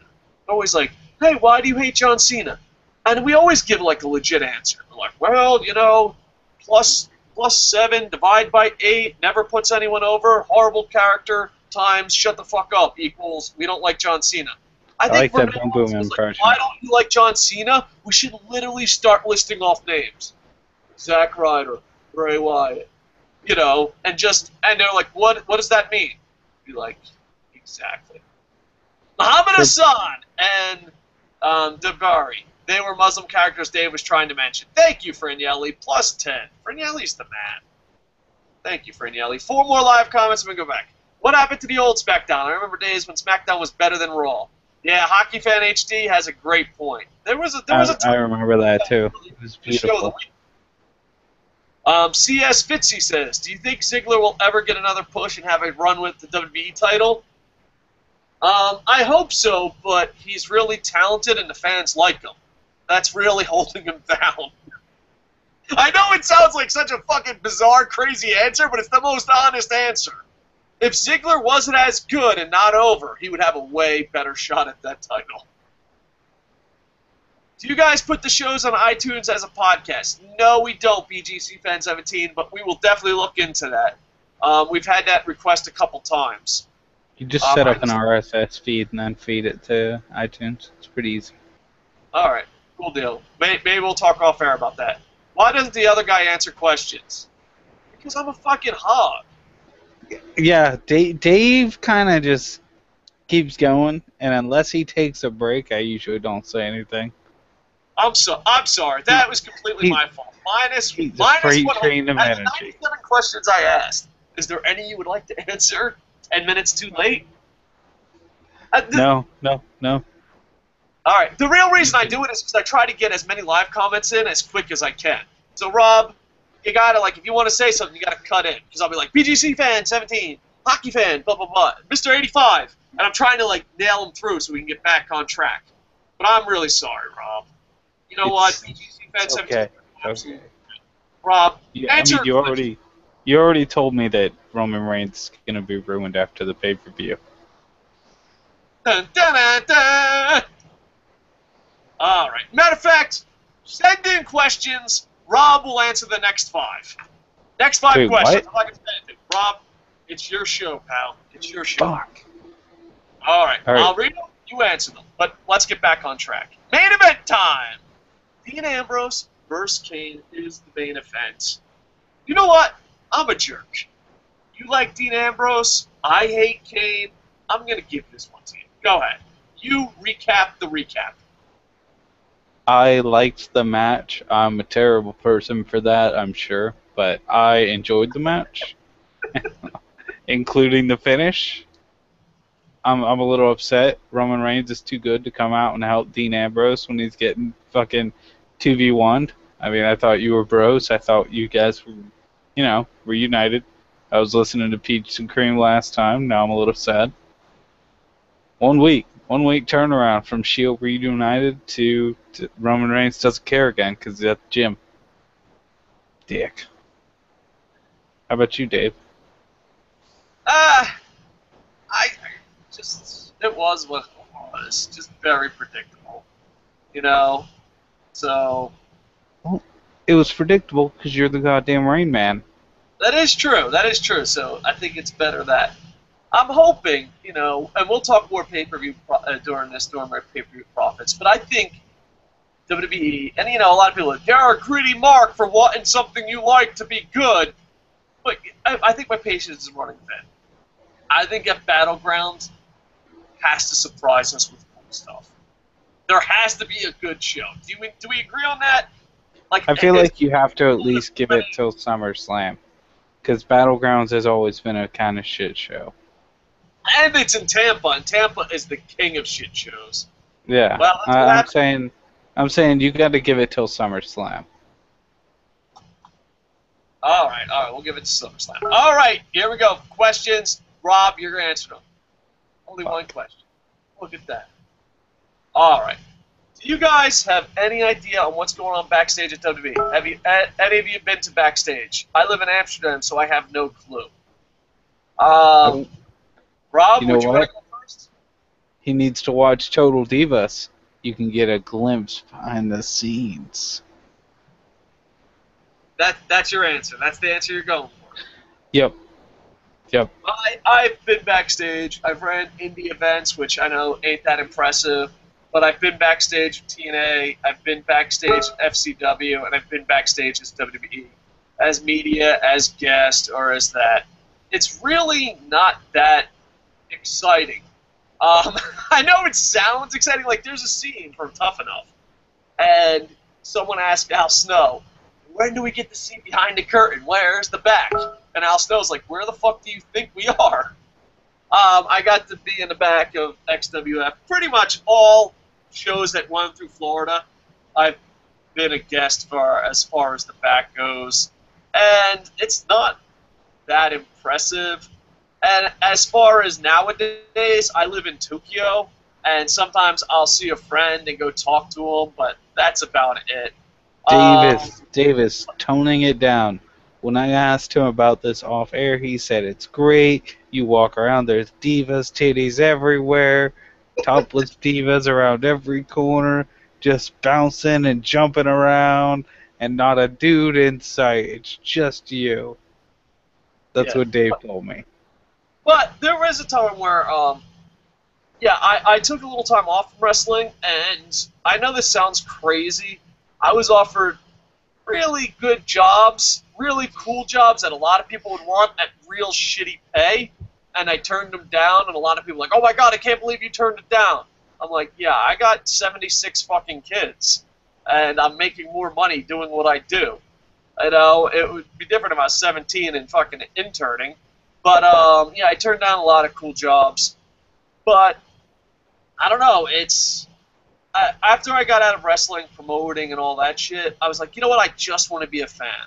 Always like, hey, why do you hate John Cena? And we always give like a legit answer. We're like, well, you know, plus 7 divide by 8 never puts anyone over. Horrible character times shut the fuck up equals we don't like John Cena. I think like that Boom Boom impression. Like, why don't you like John Cena? We should literally start listing off names. Zack Ryder, Bray Wyatt, you know, and they're like, what does that mean? Be like, exactly. Muhammad Hassan and Dabari. They were Muslim characters Dave was trying to mention. Thank you, Franielli. Plus 10. Franielli's the man. Thank you, Franielli. 4 more live comments and we go back. What happened to the old SmackDown? I remember days when SmackDown was better than Raw. Yeah, Hockey Fan HD has a great point. I remember that too. It was beautiful. CS Fitzy says, do you think Ziggler will ever get another push and have a run with the WWE title? I hope so, but he's really talented and the fans like him. That's really holding him down. I know it sounds like such a fucking bizarre, crazy answer, but it's the most honest answer. If Ziggler wasn't as good and not over, he would have a way better shot at that title. Do you guys put the shows on iTunes as a podcast? No, we don't, BGC Fan 17, but we will definitely look into that. We've had that request a couple times. You just set up an RSS feed and then feed it to iTunes. It's pretty easy. All right, cool deal. Maybe we'll talk off air about that. Why doesn't the other guy answer questions? Because I'm a fucking hog. Yeah, Dave kind of just keeps going, and unless he takes a break, I usually don't say anything. I'm sorry. That was completely my fault. Minus freight train of energy. 97 questions I asked. Is there any you would like to answer? 10 minutes too late? No. All right. The real reason I do it is because I try to get as many live comments in as quick as I can. So, Rob, you gotta, like, if you want to say something, you gotta cut in. Because I'll be like, BGC Fan 17, Hockey Fan, blah, blah, blah, Mr. 85. And I'm trying to, like, nail them through so we can get back on track. But I'm really sorry, Rob. You know what? BGC Fan 17. Okay. Rob, answer. You already told me that Roman Reigns is gonna be ruined after the pay-per-view. Dun, dun, dun, dun. All right. Matter of fact, send in questions. Rob will answer the next 5. Next 5 questions. I'm not gonna say it. Rob, it's your show, pal. It's your show. Fuck. All right. I'll read them. You answer them. But let's get back on track. Main event time. Dean Ambrose versus Kane is the main event. You know what? I'm a jerk. You like Dean Ambrose. I hate Kane. I'm going to give this one to you. Go ahead. You recap the recap. I liked the match. I'm a terrible person for that, I'm sure. But I enjoyed the match, including the finish. I'm a little upset. Roman Reigns is too good to come out and help Dean Ambrose when he's getting fucking 2v1'd. I mean, I thought you were bros. I thought you guys were, were united. I was listening to Peach and Cream last time. Now I'm a little sad. 1 week turnaround from Shield reunited to Roman Reigns doesn't care again because he's at the gym. Dick. How about you, Dave? It was what it was. Just very predictable. So. Well, it was predictable because you're the goddamn Rain Man. That is true. So I think it's better that. I'm hoping, and we'll talk more pay-per-view during my pay-per-view profits, but I think WWE, and a lot of people are like, you're a greedy mark for wanting something you like to be good, but I think my patience is running thin. I think at Battleground has to surprise us with stuff. There has to be a good show. Do we agree on that? Like, I feel like you have to at least give it till SummerSlam, because Battlegrounds has always been a kind of shit show. And it's in Tampa, and Tampa is the king of shit shows. Yeah, well, I'm saying you got to give it till SummerSlam. All right, we'll give it to SummerSlam. All right, here we go. Questions. Rob, you're going to answer them. Only one question. Look at that. All right. Do you guys have any idea on what's going on backstage at WWE? Have you, any of you been to backstage? I live in Amsterdam, so I have no clue. Rob, you know would you want what? to go first? He needs to watch Total Divas. You can get a glimpse behind the scenes. That's your answer. That's the answer you're going for. Yep. I've been backstage. I've ran indie events, which I know ain't that impressive, but I've been backstage at TNA. I've been backstage at FCW, and I've been backstage as WWE, as media, as guest, or as that. It's really not that exciting. I know it sounds exciting. Like, there's a scene from Tough Enough, and someone asked Al Snow, when do we get to see behind the curtain? Where's the back? And Al Snow's like, where the fuck do you think we are? I got to be in the back of XWF. Pretty much all shows that run through Florida, I've been a guest for as far as the back goes. And it's not that impressive. And as far as nowadays, I live in Tokyo, and sometimes I'll see a friend and go talk to him, but that's about it. Davis, toning it down. When I asked him about this off air, he said it's great. You walk around, there's divas, titties everywhere, topless divas around every corner, just bouncing and jumping around, and not a dude in sight. It's just you. That's what Dave told me. But there was a time where, I took a little time off from wrestling, and I know this sounds crazy. I was offered really good jobs, really cool jobs that a lot of people would want at real shitty pay, and I turned them down, and a lot of people were like, oh my god, I can't believe you turned it down. I'm like, yeah, I got 76 fucking kids, and I'm making more money doing what I do. You know, it would be different if I was 17 and fucking interning, but, I turned down a lot of cool jobs, but, I don't know, after I got out of wrestling, promoting, and all that shit, I was like, you know what, I just want to be a fan.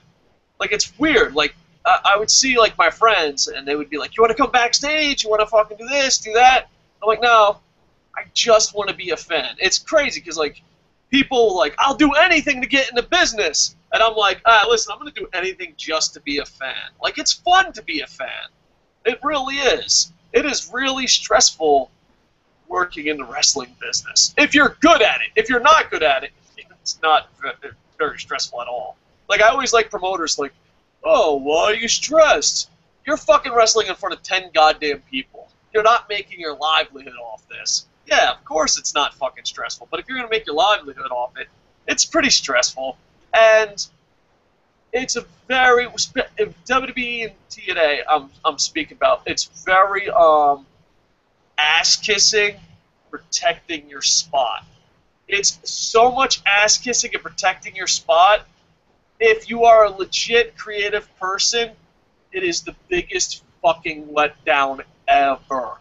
Like, it's weird. Like, I would see, like, my friends, and they would be like, you want to come backstage? You want to fucking do this, do that? I'm like, no, I just want to be a fan. It's crazy, because, like, people, like, I'll do anything to get in the business. And I'm like, listen, I'm going to do anything just to be a fan. Like, it's fun to be a fan. It really is. It is really stressful working in the wrestling business. If you're good at it. If you're not good at it, it's not very stressful at all. Like, I always like promoters like, oh, why are you stressed? You're fucking wrestling in front of 10 goddamn people. You're not making your livelihood off this. Yeah, of course it's not fucking stressful, but if you're going to make your livelihood off it, it's pretty stressful. And it's a very, WWE and TNA I'm speaking about, it's very, ass-kissing, protecting your spot. It's so much ass-kissing and protecting your spot. If you are a legit creative person, it is the biggest fucking letdown ever.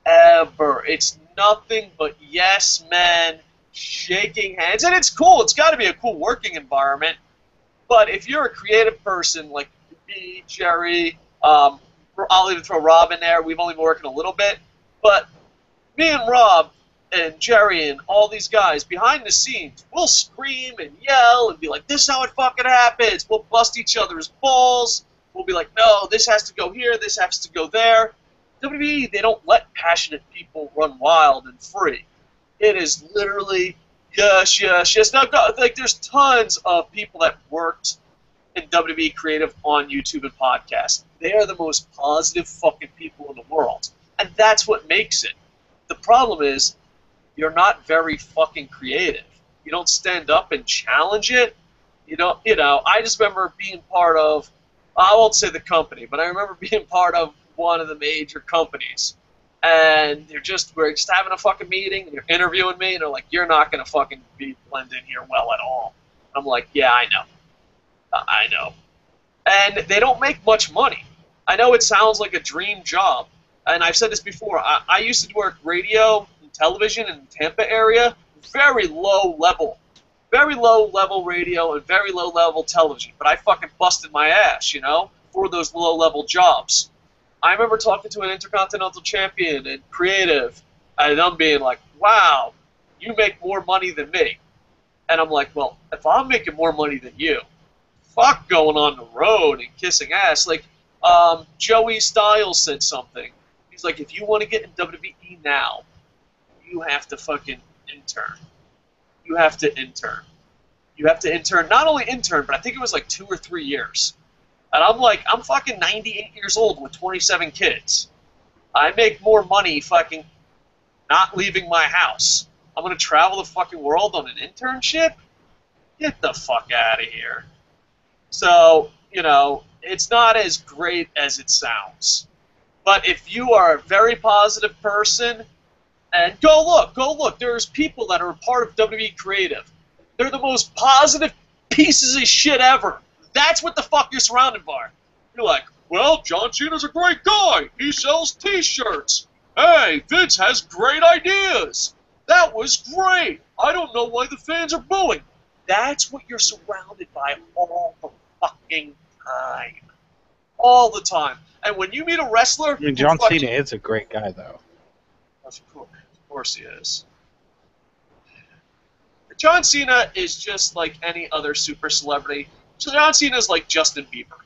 Ever. It's nothing but yes men shaking hands. And it's cool. It's got to be a cool working environment. But if you're a creative person like me, Jerry, I'll even throw Rob in there. We've only been working a little bit. But me and Rob and Jerry and all these guys behind the scenes, we'll scream and yell and be like, this is how it fucking happens. We'll bust each other's balls. We'll be like, no, this has to go here, this has to go there. WWE, they don't let passionate people run wild and free. It is literally, yes, yes, yes. Now, like, there's tons of people that worked in WWE creative on YouTube and podcasts. They are the most positive fucking people in the world. And that's what makes it. The problem is, you're not very fucking creative. You don't stand up and challenge it. You know, I just remember being part of, I won't say the company, but I remember being part of one of the major companies. and we're just having a fucking meeting, and they're interviewing me, and they're like, you're not going to fucking blend in here well at all. I'm like, yeah, I know. I know. And they don't make much money. I know it sounds like a dream job, and I've said this before. I used to work radio and television in the Tampa area, very low level radio and very low level television, but I fucking busted my ass, for those low level jobs. I remember talking to an Intercontinental Champion and creative, and them being like, wow, you make more money than me. And I'm like, well, if I'm making more money than you, fuck going on the road and kissing ass. Like, Joey Styles said something. He's like, if you want to get in WWE now, you have to fucking intern. You have to intern. You have to intern, not only intern, but I think it was like 2 or 3 years. And I'm like, I'm fucking 98 years old with 27 kids. I make more money fucking not leaving my house. I'm going to travel the fucking world on an internship? Get the fuck out of here. So, it's not as great as it sounds. But if you are a very positive person, and go look, there's people that are a part of WWE Creative. They're the most positive pieces of shit ever. That's what the fuck you're surrounded by. You're like, well, John Cena's a great guy. He sells t-shirts. Hey, Vince has great ideas. That was great. I don't know why the fans are booing. That's what you're surrounded by all the fucking time. All the time. And when you meet a wrestler... I mean, John Cena is a great guy, though. Of course he is. John Cena is just like any other super celebrity. So John Cena is like Justin Bieber.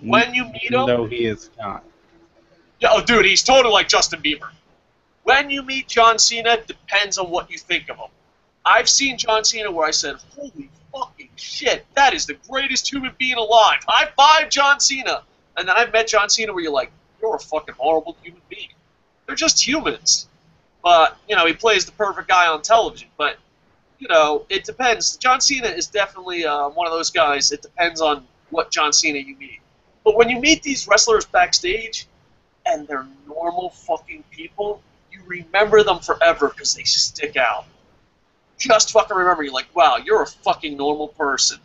When you meet him... No, he is not. Yeah, oh, dude, he's totally like Justin Bieber. When you meet John Cena, depends on what you think of him. I've seen John Cena where I said, holy fucking shit, that is the greatest human being alive. High five, John Cena. And then I've met John Cena where you're like, you're a fucking horrible human being. They're just humans. But, he plays the perfect guy on television. But, it depends. John Cena is definitely one of those guys. It depends on what John Cena you meet. But when you meet these wrestlers backstage, and they're normal fucking people, you remember them forever because they stick out. Just fucking remember. You're like, wow, you're a fucking normal person.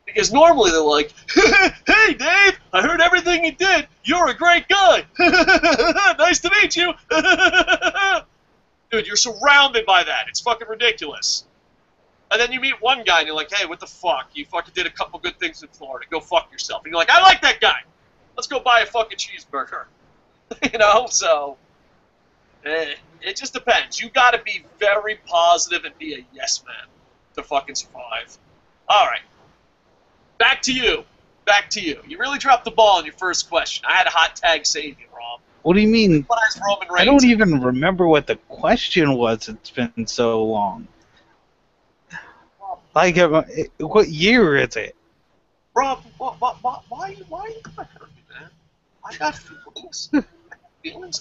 Because normally they're like, hey, Dave, I heard everything you did. You're a great guy. Nice to meet you. Dude, you're surrounded by that. It's fucking ridiculous. And then you meet one guy and you're like, hey, what the fuck? You fucking did a couple good things in Florida. Go fuck yourself. And you're like, I like that guy. Let's go buy a fucking cheeseburger. So it just depends. You got to be very positive and be a yes man to fucking survive. All right. Back to you. You really dropped the ball on your first question. I had a hot tag save you, Rob. What do you mean? Roman Reigns. I don't even remember what the question was. It's been so long. Like, what year is it? Rob, why are you coming at me, man? I got feelings.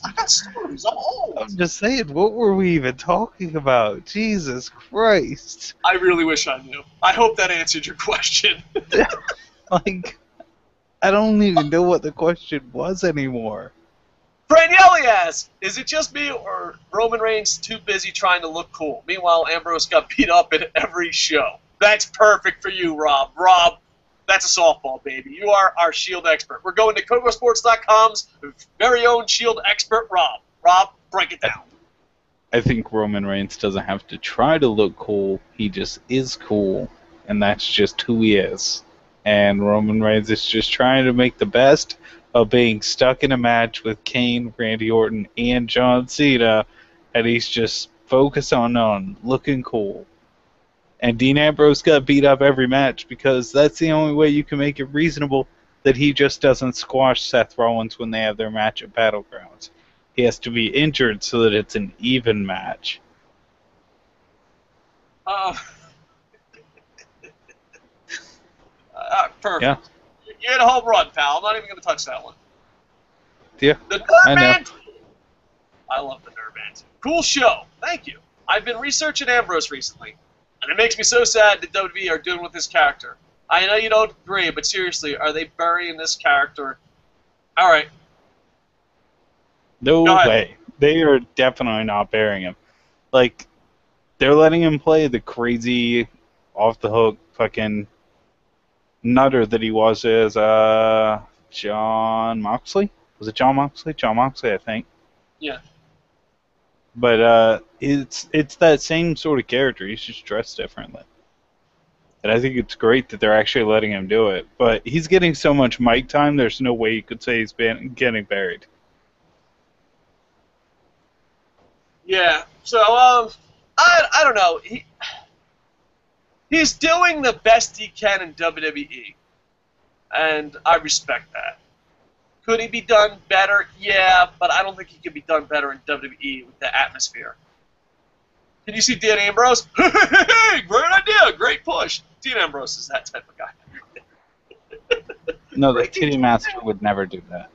I got stories. I'm old. I'm just saying, what were we even talking about? Jesus Christ. I really wish I knew. I hope that answered your question. Like, I don't even know what the question was anymore. Branielli asks, is it just me or Roman Reigns too busy trying to look cool? Meanwhile, Ambrose got beat up at every show. That's perfect for you, Rob. Rob, that's a softball, baby. You are our Shield expert. We're going to Kocosports.com's very own Shield expert, Rob. Rob, break it down. I think Roman Reigns doesn't have to try to look cool. He just is cool, and that's just who he is. And Roman Reigns is just trying to make the best of being stuck in a match with Kane, Randy Orton, and John Cena, and he's just focused on looking cool. And Dean Ambrose got beat up every match because that's the only way you can make it reasonable that he just doesn't squash Seth Rollins when they have their match at Battlegrounds. He has to be injured so that it's an even match. Perfect. Yeah. You hit a home run, pal. I'm not even going to touch that one. Yeah, The I know. Nerd I love the Nerd Band. Cool show. Thank you. I've been researching Ambrose recently, and it makes me so sad that WWE are doing with this character. I know you don't agree, but seriously, are they burying this character? All right. No Go ahead. way. They are definitely not burying him. Like, they're letting him play the crazy, off the hook, fucking nutter that he was as John Moxley. Was it John Moxley? John Moxley, I think. Yeah. But it's that same sort of character. He's just dressed differently. And I think it's great that they're actually letting him do it. But he's getting so much mic time, there's no way you could say he's been getting buried. Yeah. So I don't know. He's doing the best he can in WWE, and I respect that. Could he be done better? Yeah, but I don't think he could be done better in WWE with the atmosphere. Can you see Dean Ambrose? Hey, great idea, great push. Dean Ambrose is that type of guy. No, the Kitty Master would never do that.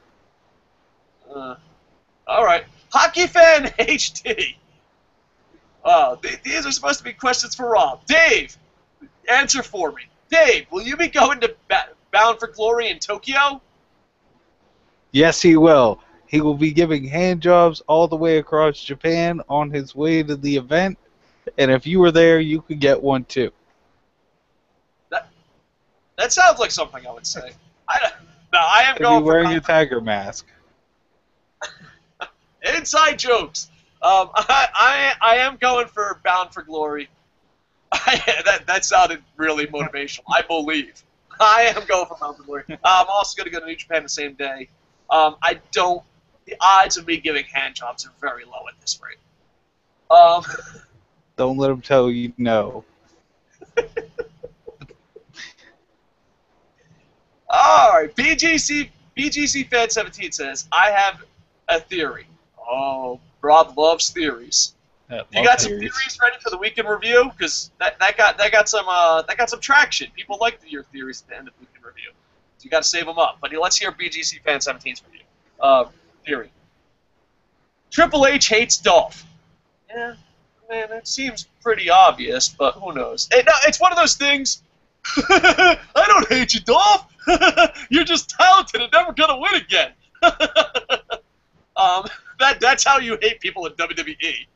All right. Hockey Fan HD. Oh, these are supposed to be questions for Rob. Dave, answer for me. Dave, will you be going to Bound for Glory in Tokyo? Yes, he will. He will be giving hand jobs all the way across Japan on his way to the event. And if you were there, you could get one too. That sounds like something I would say. I am going for wearing a tiger mask. Inside jokes. I am going for Bound for Glory. That sounded really motivational. I believe. I am going for Bound for Glory. I'm also going to go to New Japan the same day. The odds of me giving hand jobs are very low at this rate. Don't let him tell you no. All right, BGC Fan 17 says, I have a theory. Oh, Rob loves theories. You got some theories ready for the weekend review? Because that got some traction. People like your theories at the end of the weekend review. So you got to save them up. But let's hear BGC Fan 17's review. Theory. Triple H hates Dolph. Yeah, man, that seems pretty obvious, but who knows? It's one of those things. I don't hate you, Dolph. You're just talented and never gonna win again. That's how you hate people in WWE.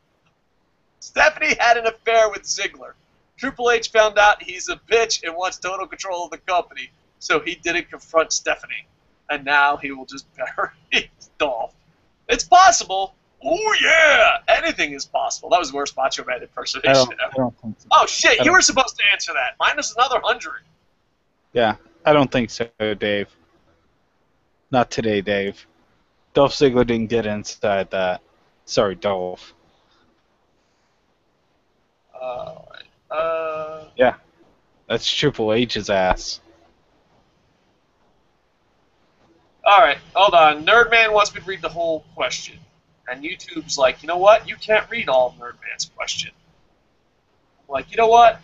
Stephanie had an affair with Ziggler. Triple H found out he's a bitch and wants total control of the company, so he didn't confront Stephanie. And now he will just bury Dolph. It's possible. Oh, yeah! Anything is possible. That was the worst Macho Man impersonation ever. I don't think so. Oh, shit, you were supposed to answer that. Minus another 100. Yeah, I don't think so, Dave. Not today, Dave. Dolph Ziggler didn't get inside that. Sorry, Dolph. Yeah, that's Triple H's ass. Alright, hold on. Nerdman wants me to read the whole question. And YouTube's like, you know what? You can't read all of Nerdman's question. I'm like, you know what?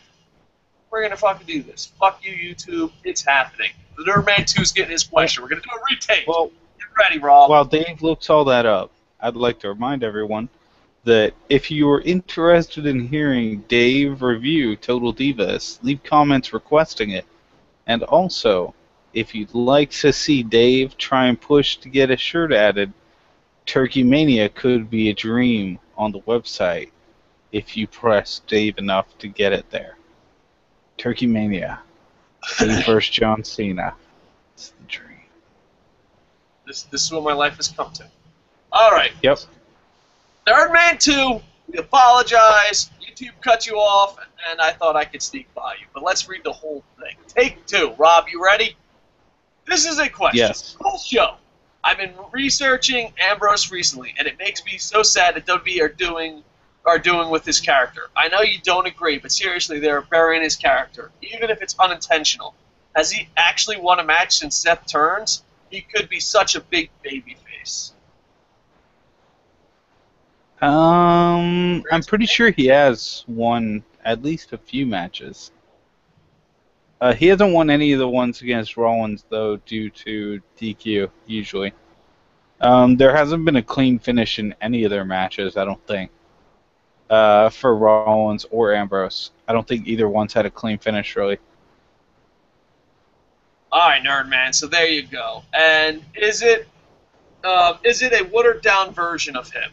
We're going to fucking do this. Fuck you, YouTube. It's happening. The Nerdman 2's getting his question. We're going to do a retake. Well, get ready, Rob. While Dave looks all that up, I'd like to remind everyone that if you are interested in hearing Dave review Total Divas, leave comments requesting it. And also, if you'd like to see Dave try and push to get a shirt added, Turkey Mania could be a dream on the website if you press Dave enough to get it there. Turkey Mania. Dave versus John Cena. It's the dream. This is what my life has come to. Alright. Yep. Nerdman 2, we apologize. YouTube cut you off, and I thought I could sneak by you. But let's read the whole thing. Take 2. Rob, you ready? This is a question. Yes. Whole show. I've been researching Ambrose recently, and it makes me so sad that WWE are doing with his character. I know you don't agree, but seriously, they're burying his character, even if it's unintentional. Has he actually won a match since Seth turns? He could be such a big babyface. I'm pretty sure he has won at least a few matches. He hasn't won any of the ones against Rollins, though, due to DQ, usually. There hasn't been a clean finish in any of their matches, I don't think, for Rollins or Ambrose. I don't think either one's had a clean finish, really. Alright, Nerdman, so there you go. And is it Is it a watered down version of him?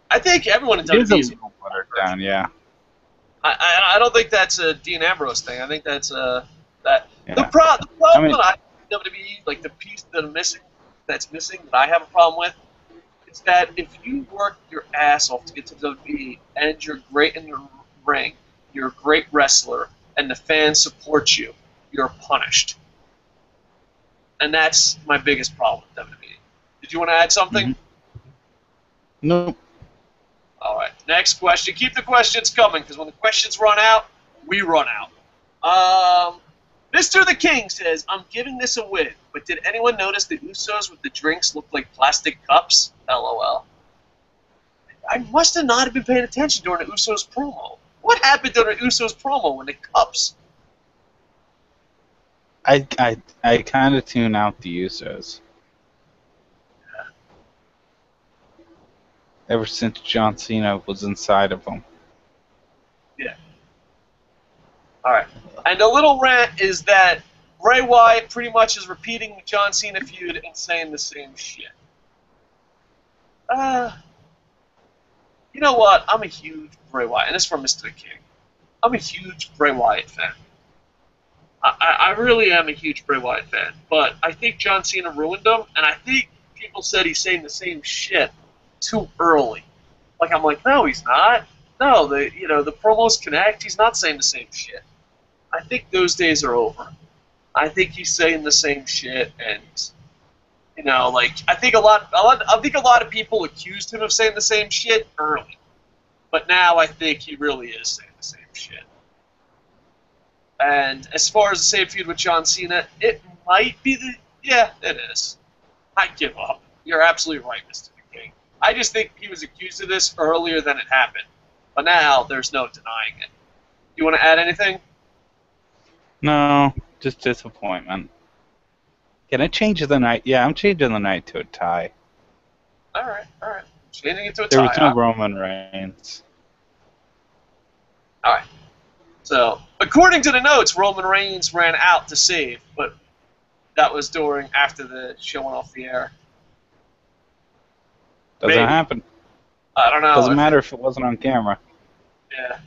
I think everyone in It is a WWE is little watered down, yeah. I don't think that's a Dean Ambrose thing. I think that's that Yeah. the problem I mean, that I WWE, like the piece that that's missing that I have a problem with is that if you work your ass off to get to WWE and you're great in the ring, you're a great wrestler, and the fans support you, you're punished. And that's my biggest problem with WWE. Did you want to add something? Nope. All right. Next question. Keep the questions coming, because when the questions run out, we run out. Mr. The King says, I'm giving this a win, but did anyone notice the Usos with the drinks look like plastic cups? LOL. I must have not been paying attention during the Usos promo. What happened during the Usos promo when the cups? I kind of tune out the Usos. Ever since John Cena was inside of them. Yeah. All right. And the little rant is that Bray Wyatt pretty much is repeating the John Cena feud and saying the same shit. You know what? I'm a huge Bray Wyatt, and this is from Mr. the King. I'm a huge Bray Wyatt fan. I really am a huge Bray Wyatt fan, but I think John Cena ruined him, and I think people said he's saying the same shit too early. Like, I'm like, no, he's not. No, the promos connect. He's not saying the same shit. I think those days are over. I think he's saying the same shit, and I think a lot of people accused him of saying the same shit early, but now I think he really is saying the same shit. And as far as the same feud with John Cena, it might be it is. I give up. You're absolutely right, Mr. the King. I just think he was accused of this earlier than it happened, but now there's no denying it. You want to add anything? No, just disappointment. Can I change the night? Yeah, I'm changing the night to a tie. All right. Changing it to a There tie. was no Roman Reigns. All right. So, according to the notes, Roman Reigns ran out to save, but that was after the show went off the air. Doesn't Maybe. happen. I don't know. Doesn't matter if it wasn't on camera. Yeah.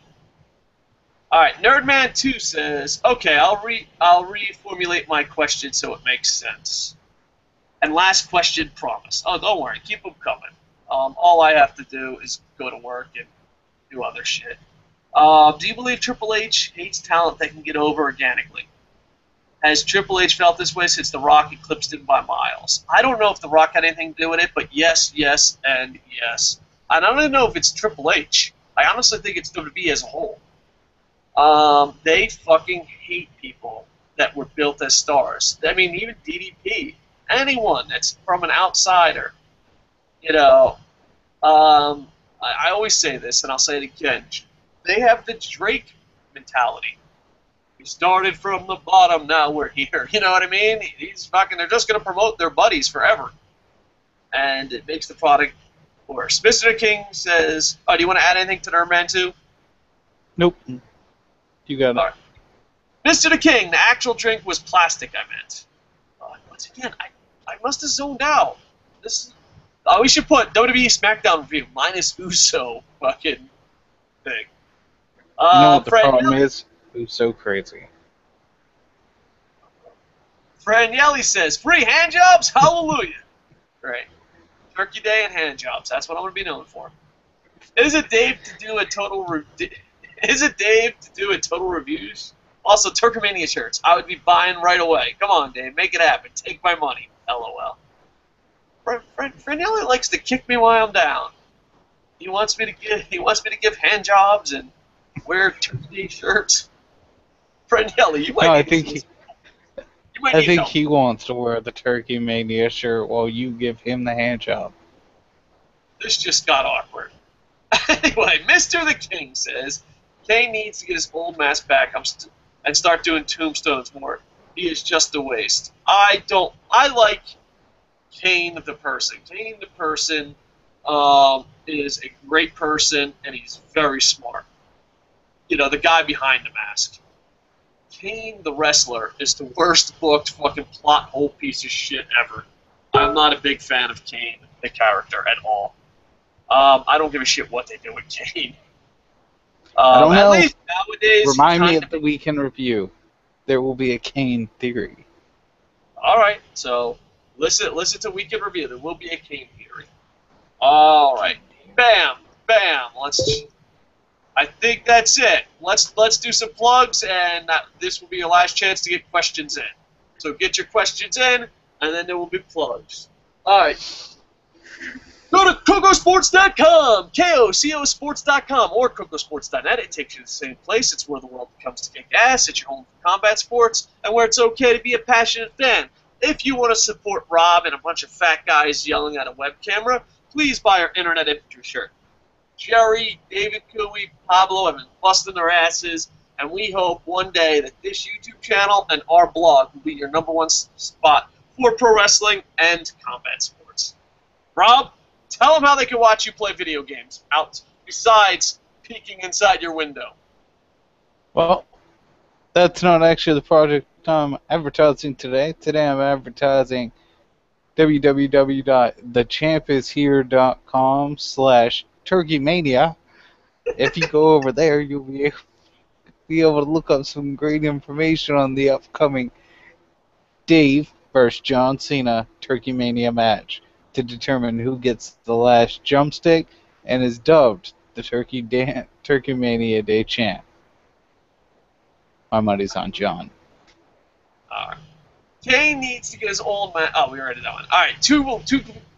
All right. Nerdman2 says, "Okay, I'll reformulate my question so it makes sense." And last question, promise. Oh, don't worry, keep them coming. All I have to do is go to work and do other shit. Do you believe Triple H hates talent that can get over organically? Has Triple H felt this way since The Rock eclipsed him by miles? I don't know if The Rock had anything to do with it, but yes, and yes. I don't even know if it's Triple H. I honestly think it's WWE as a whole. They fucking hate people that were built as stars. I mean, even DDP, anyone that's from an outsider. I always say this, and I'll say it again. They have the Drake mentality. We started from the bottom, now we're here. You know what I mean? They're just going to promote their buddies forever. And it makes the product worse. Mr. King says, do you want to add anything to Nerdman 2? Nope. You got it. All right. Mr. the King, the actual drink was plastic, I meant. Once again, I must have zoned out. We should put WWE SmackDown review minus Uso fucking thing. You know what the problem is? Who's so crazy? Franielli says, free hand jobs? Hallelujah. Great. Turkey Day and hand jobs. That's what I'm going to be known for. Is it Dave to do a total reviews? Also, Turkmania shirts. I would be buying right away. Come on, Dave. Make it happen. Take my money. LOL. Franielli likes to kick me while I'm down. He wants me to give hand jobs and wear Turkey shirts. Franielli, you might. No, I think he wants to wear the Turkey Mania shirt while you give him the hand job. This just got awkward. Anyway, Mr. the King says Kane needs to get his old mask back and start doing tombstones more. He is just a waste. I like Kane the person. Kane the person is a great person, and he's very smart. The guy behind the mask. Kane the wrestler is the worst booked fucking plot hole piece of shit ever. I'm not a big fan of Kane, the character, at all. I don't give a shit what they do with Kane. I don't know. At least nowadays, Remind me at the weekend review. There will be a Kane theory. All right, so listen to weekend review. There will be a Kane theory. All right, bam. I think that's it. Let's do some plugs, and this will be your last chance to get questions in. So get your questions in, and then there will be plugs. All right. Go to Kocosports.com, KOCOsports.com, or Kocosports.net. It takes you to the same place. It's where the world comes to kick ass. It's your home for combat sports, and where it's okay to be a passionate fan. If you want to support Rob and a bunch of fat guys yelling at a web camera, please buy our Internet Infantry shirt. Jerry, David Cooey, Pablo have been busting their asses, and we hope one day that this YouTube channel and our blog will be your #1 spot for pro wrestling and combat sports. Rob? Tell them how they can watch you play video games out besides peeking inside your window. Well, that's not actually the project I'm advertising today. Today I'm advertising www.thechampishere.com/turkeymania. If you go over there, you'll be able to look up some great information on the upcoming Dave vs. John Cena Turkey Mania match, to determine who gets the last jump stick and is dubbed the Turkey Mania Day champ. My money's on John. Alright. Kane needs to get his old man. Oh, we already did that one. Alright,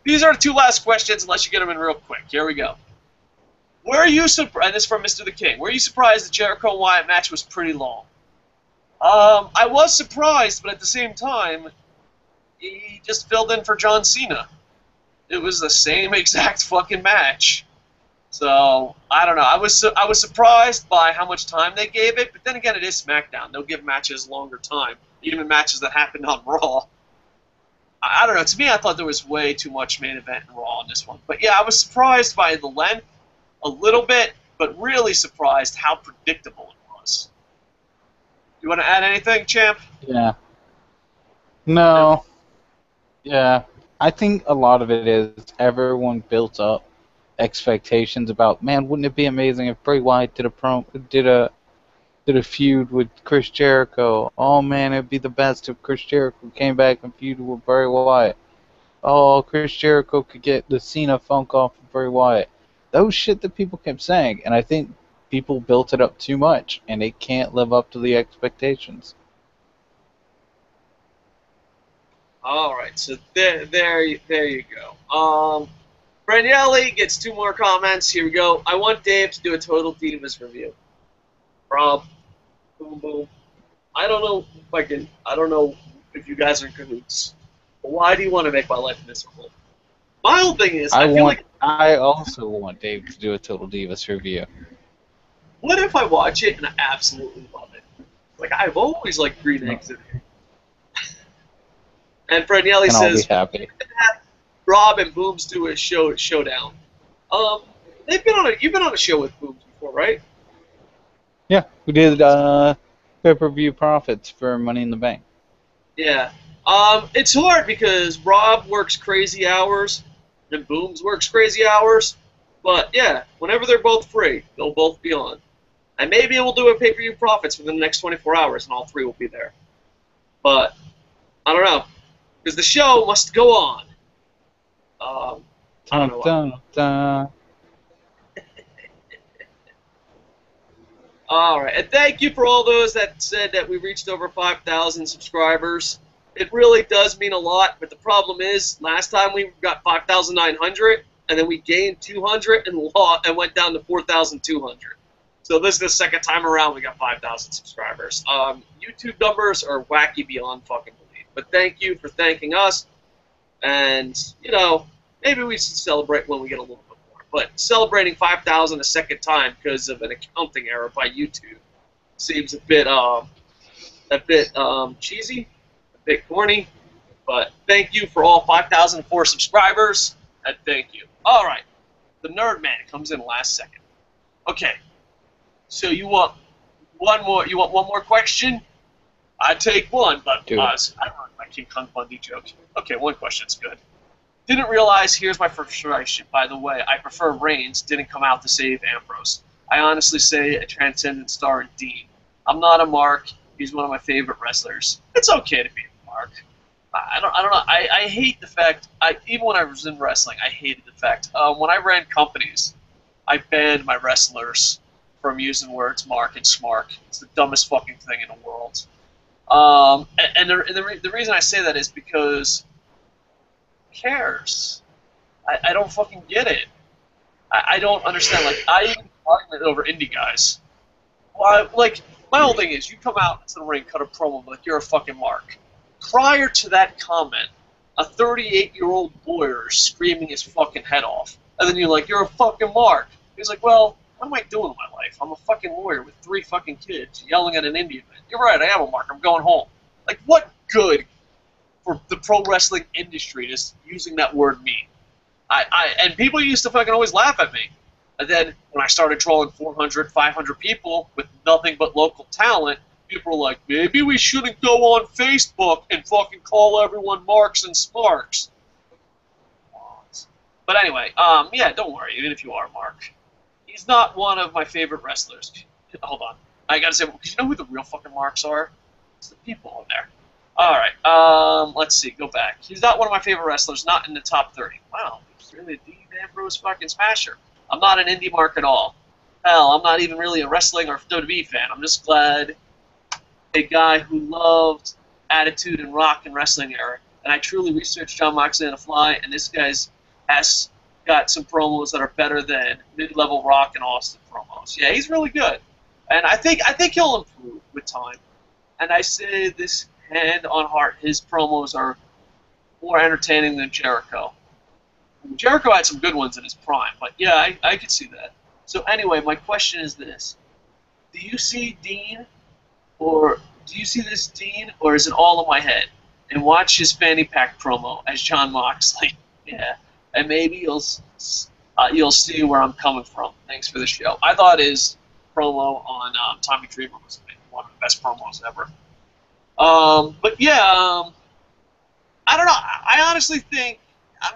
these are the two last questions, unless you get them in real quick. Here we go. Were you surprised, and this is from Mr. the King, were you surprised the Jericho and Wyatt match was pretty long? I was surprised, but at the same time, he just filled in for John Cena. It was the same exact fucking match. So, I don't know. I was surprised by how much time they gave it, but then again, it is SmackDown. They'll give matches longer time, even matches that happened on Raw. I don't know. To me, I thought there was way too much main event in Raw on this one. But yeah, I was surprised by the length a little bit, but really surprised how predictable it was. You want to add anything, Champ? Yeah. No. Yeah. I think a lot of it is everyone built up expectations about, man, wouldn't it be amazing if Bray Wyatt did a feud with Chris Jericho? Oh man, it'd be the best if Chris Jericho came back and feuded with Bray Wyatt. Oh, Chris Jericho could get the Cena funk off of Bray Wyatt. Those shit that people kept saying, and I think people built it up too much, and it can't live up to the expectations. All right, so there you go. Branielli gets 2 more comments. Here we go. I want Dave to do a Total Divas review. Rob, boom, boom. I don't know if you guys are in cahoots. But why do you want to make my life miserable? My whole thing is, I also want Dave to do a Total Divas review. What if I watch it and I absolutely love it? Like, I've always liked Green Eggs in it. And Branielli says, I'll be happy. Rob and Booms do a showdown. You've been on a show with Booms before, right? Yeah, we did pay-per-view profits for Money in the Bank. Yeah. It's hard because Rob works crazy hours and Booms works crazy hours. But yeah, whenever they're both free, they'll both be on. And maybe we'll do a pay-per-view profits within the next 24 hours and all 3 will be there. But I don't know. Because the show must go on. I don't know. All right, and thank you for all those that said that we reached over 5,000 subscribers. It really does mean a lot, but the problem is, last time we got 5,900, and then we gained 200 and went down to 4,200. So this is the second time around we got 5,000 subscribers. YouTube numbers are wacky beyond fucking belief. But thank you for thanking us, and, you know, maybe we should celebrate when we get a little bit more. But celebrating 5,000 a second time because of an accounting error by YouTube seems a bit cheesy, a bit corny. But thank you for all 5,004 subscribers, and thank you. All right, the Nerd Man comes in last second. Okay, so you want one more? You want one more question? I take one, but I don't like my King Kong Bundy joke. Okay, one question's good. Didn't realize, here's my frustration, by the way, I prefer Reigns didn't come out to save Ambrose. I honestly say a transcendent star in Dean. I'm not a mark. He's one of my favorite wrestlers. It's okay to be a mark. I don't know. I hate the fact, even when I was in wrestling, I hated the fact. When I ran companies, I banned my wrestlers from using words mark and smark. It's the dumbest fucking thing in the world. And the reason I say that is because who cares? I don't fucking get it. I don't understand. Like, I even argument over indie guys. Well, like, my whole thing is, you come out into the ring, cut a promo, like you're a fucking mark. Prior to that comment, a 38-year-old lawyer is screaming his fucking head off. And then you're like, you're a fucking mark. He's like, well, what am I doing with my life? I'm a fucking lawyer with 3 fucking kids yelling at an indie event. You're right, I am a mark. I'm going home. Like, what good for the pro wrestling industry is using that word mean? And people used to fucking always laugh at me. And then when I started drawing 400, 500 people with nothing but local talent, people were like, maybe we shouldn't go on Facebook and fucking call everyone marks and smarks. But anyway, yeah, don't worry, even if you are a mark. He's not one of my favorite wrestlers. Hold on. I gotta say, because you know who the real fucking marks are? It's the people in there. Alright, let's see, go back. He's not one of my favorite wrestlers, not in the top 30. Wow, he's really a Dean Ambrose fucking smasher. I'm not an indie mark at all. Hell, I'm not even really a wrestling or WWE fan. I'm just glad a guy who loved Attitude and Rock and Wrestling era. And I truly researched John Moxley on the fly, and this guy's has got some promos that are better than mid-level Rock and Austin promos. Yeah, he's really good. And I think he'll improve with time. And I say this hand on heart, his promos are more entertaining than Jericho. Jericho had some good ones in his prime, but yeah, I could see that. So anyway, my question is this. Do you see Dean, or do you see this Dean, or is it all in my head? And watch his fanny pack promo as John Moxley. Yeah, and maybe you'll see where I'm coming from. Thanks for the show. I thought his promo on Tommy Dreamer was one of the best promos ever. But yeah, I don't know. I honestly think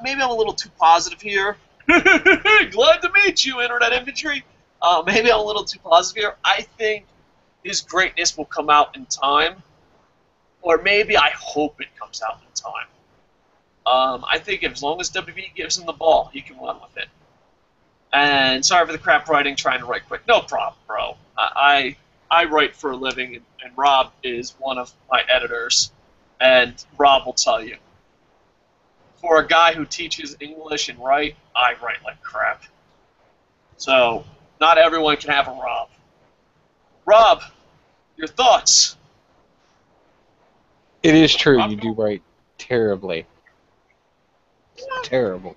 maybe I'm a little too positive here. Glad to meet you, Internet Infantry. Maybe I'm a little too positive here. I think his greatness will come out in time, or maybe I hope it comes out in time. I think as long as WWE gives him the ball, he can run with it. And sorry for the crap writing, trying to write quick. No problem, bro. I write for a living, and Rob is one of my editors, and Rob will tell you. For a guy who teaches English and write, I write like crap. So, not everyone can have a Rob. Rob, your thoughts? It is true, you do write terribly. Terrible.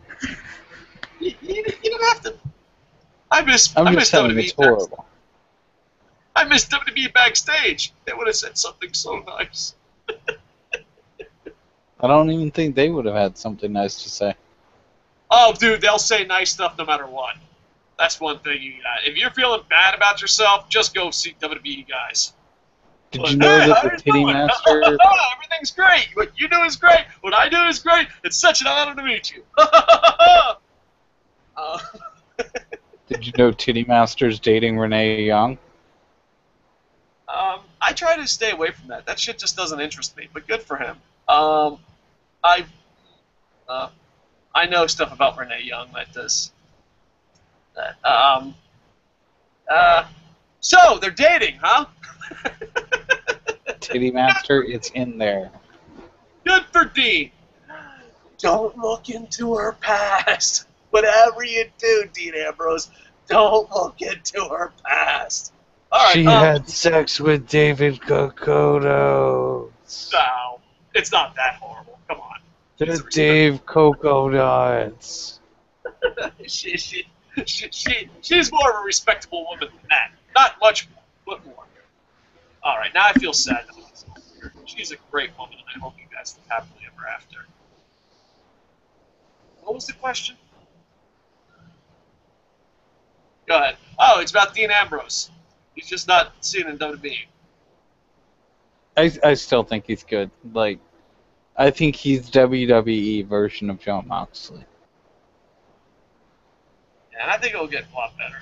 You don't have to. I miss telling you, WWE. it's horrible. I miss WWE Backstage. They would have said something so nice. I don't even think they would have had something nice to say. Oh, dude, they'll say nice stuff no matter what. That's one thing you got. If you're feeling bad about yourself, just go see WWE guys. Did you know that the Titty Master... Everything's great. What you do is great. What I do is great. It's such an honor to meet you. Did you know Titty Master's dating Renee Young? I try to stay away from that. That shit just doesn't interest me, but good for him. I know stuff about Renee Young that does that. So, they're dating, huh? Titty Master, it's in there. Good for Dean. Don't look into her past. Whatever you do, Dean Ambrose, don't look into her past. All right, she had sex with David Kokodo. No, it's not that horrible. Come on. The Dave Coco Nuts. She's more of a respectable woman than that. Not much more, but more. All right, now I feel sad. She's a great woman, and I hope you guys live happily ever after. What was the question? Go ahead. Oh, it's about Dean Ambrose. He's just not seen in WWE. I still think he's good. Like, I think he's WWE version of Jon Moxley. And I think it'll get a lot better.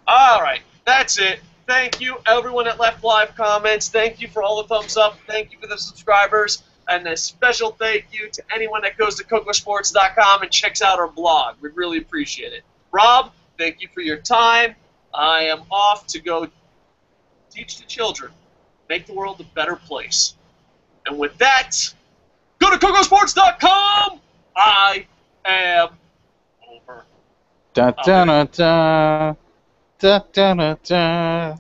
All right, that's it. Thank you, everyone that left live comments. Thank you for all the thumbs up. Thank you for the subscribers. And a special thank you to anyone that goes to Kocosports.com and checks out our blog. We really appreciate it. Rob, thank you for your time. I am off to go teach the children, make the world a better place. And with that, go to Kocosports.com. I am over. Da da da da da da da da.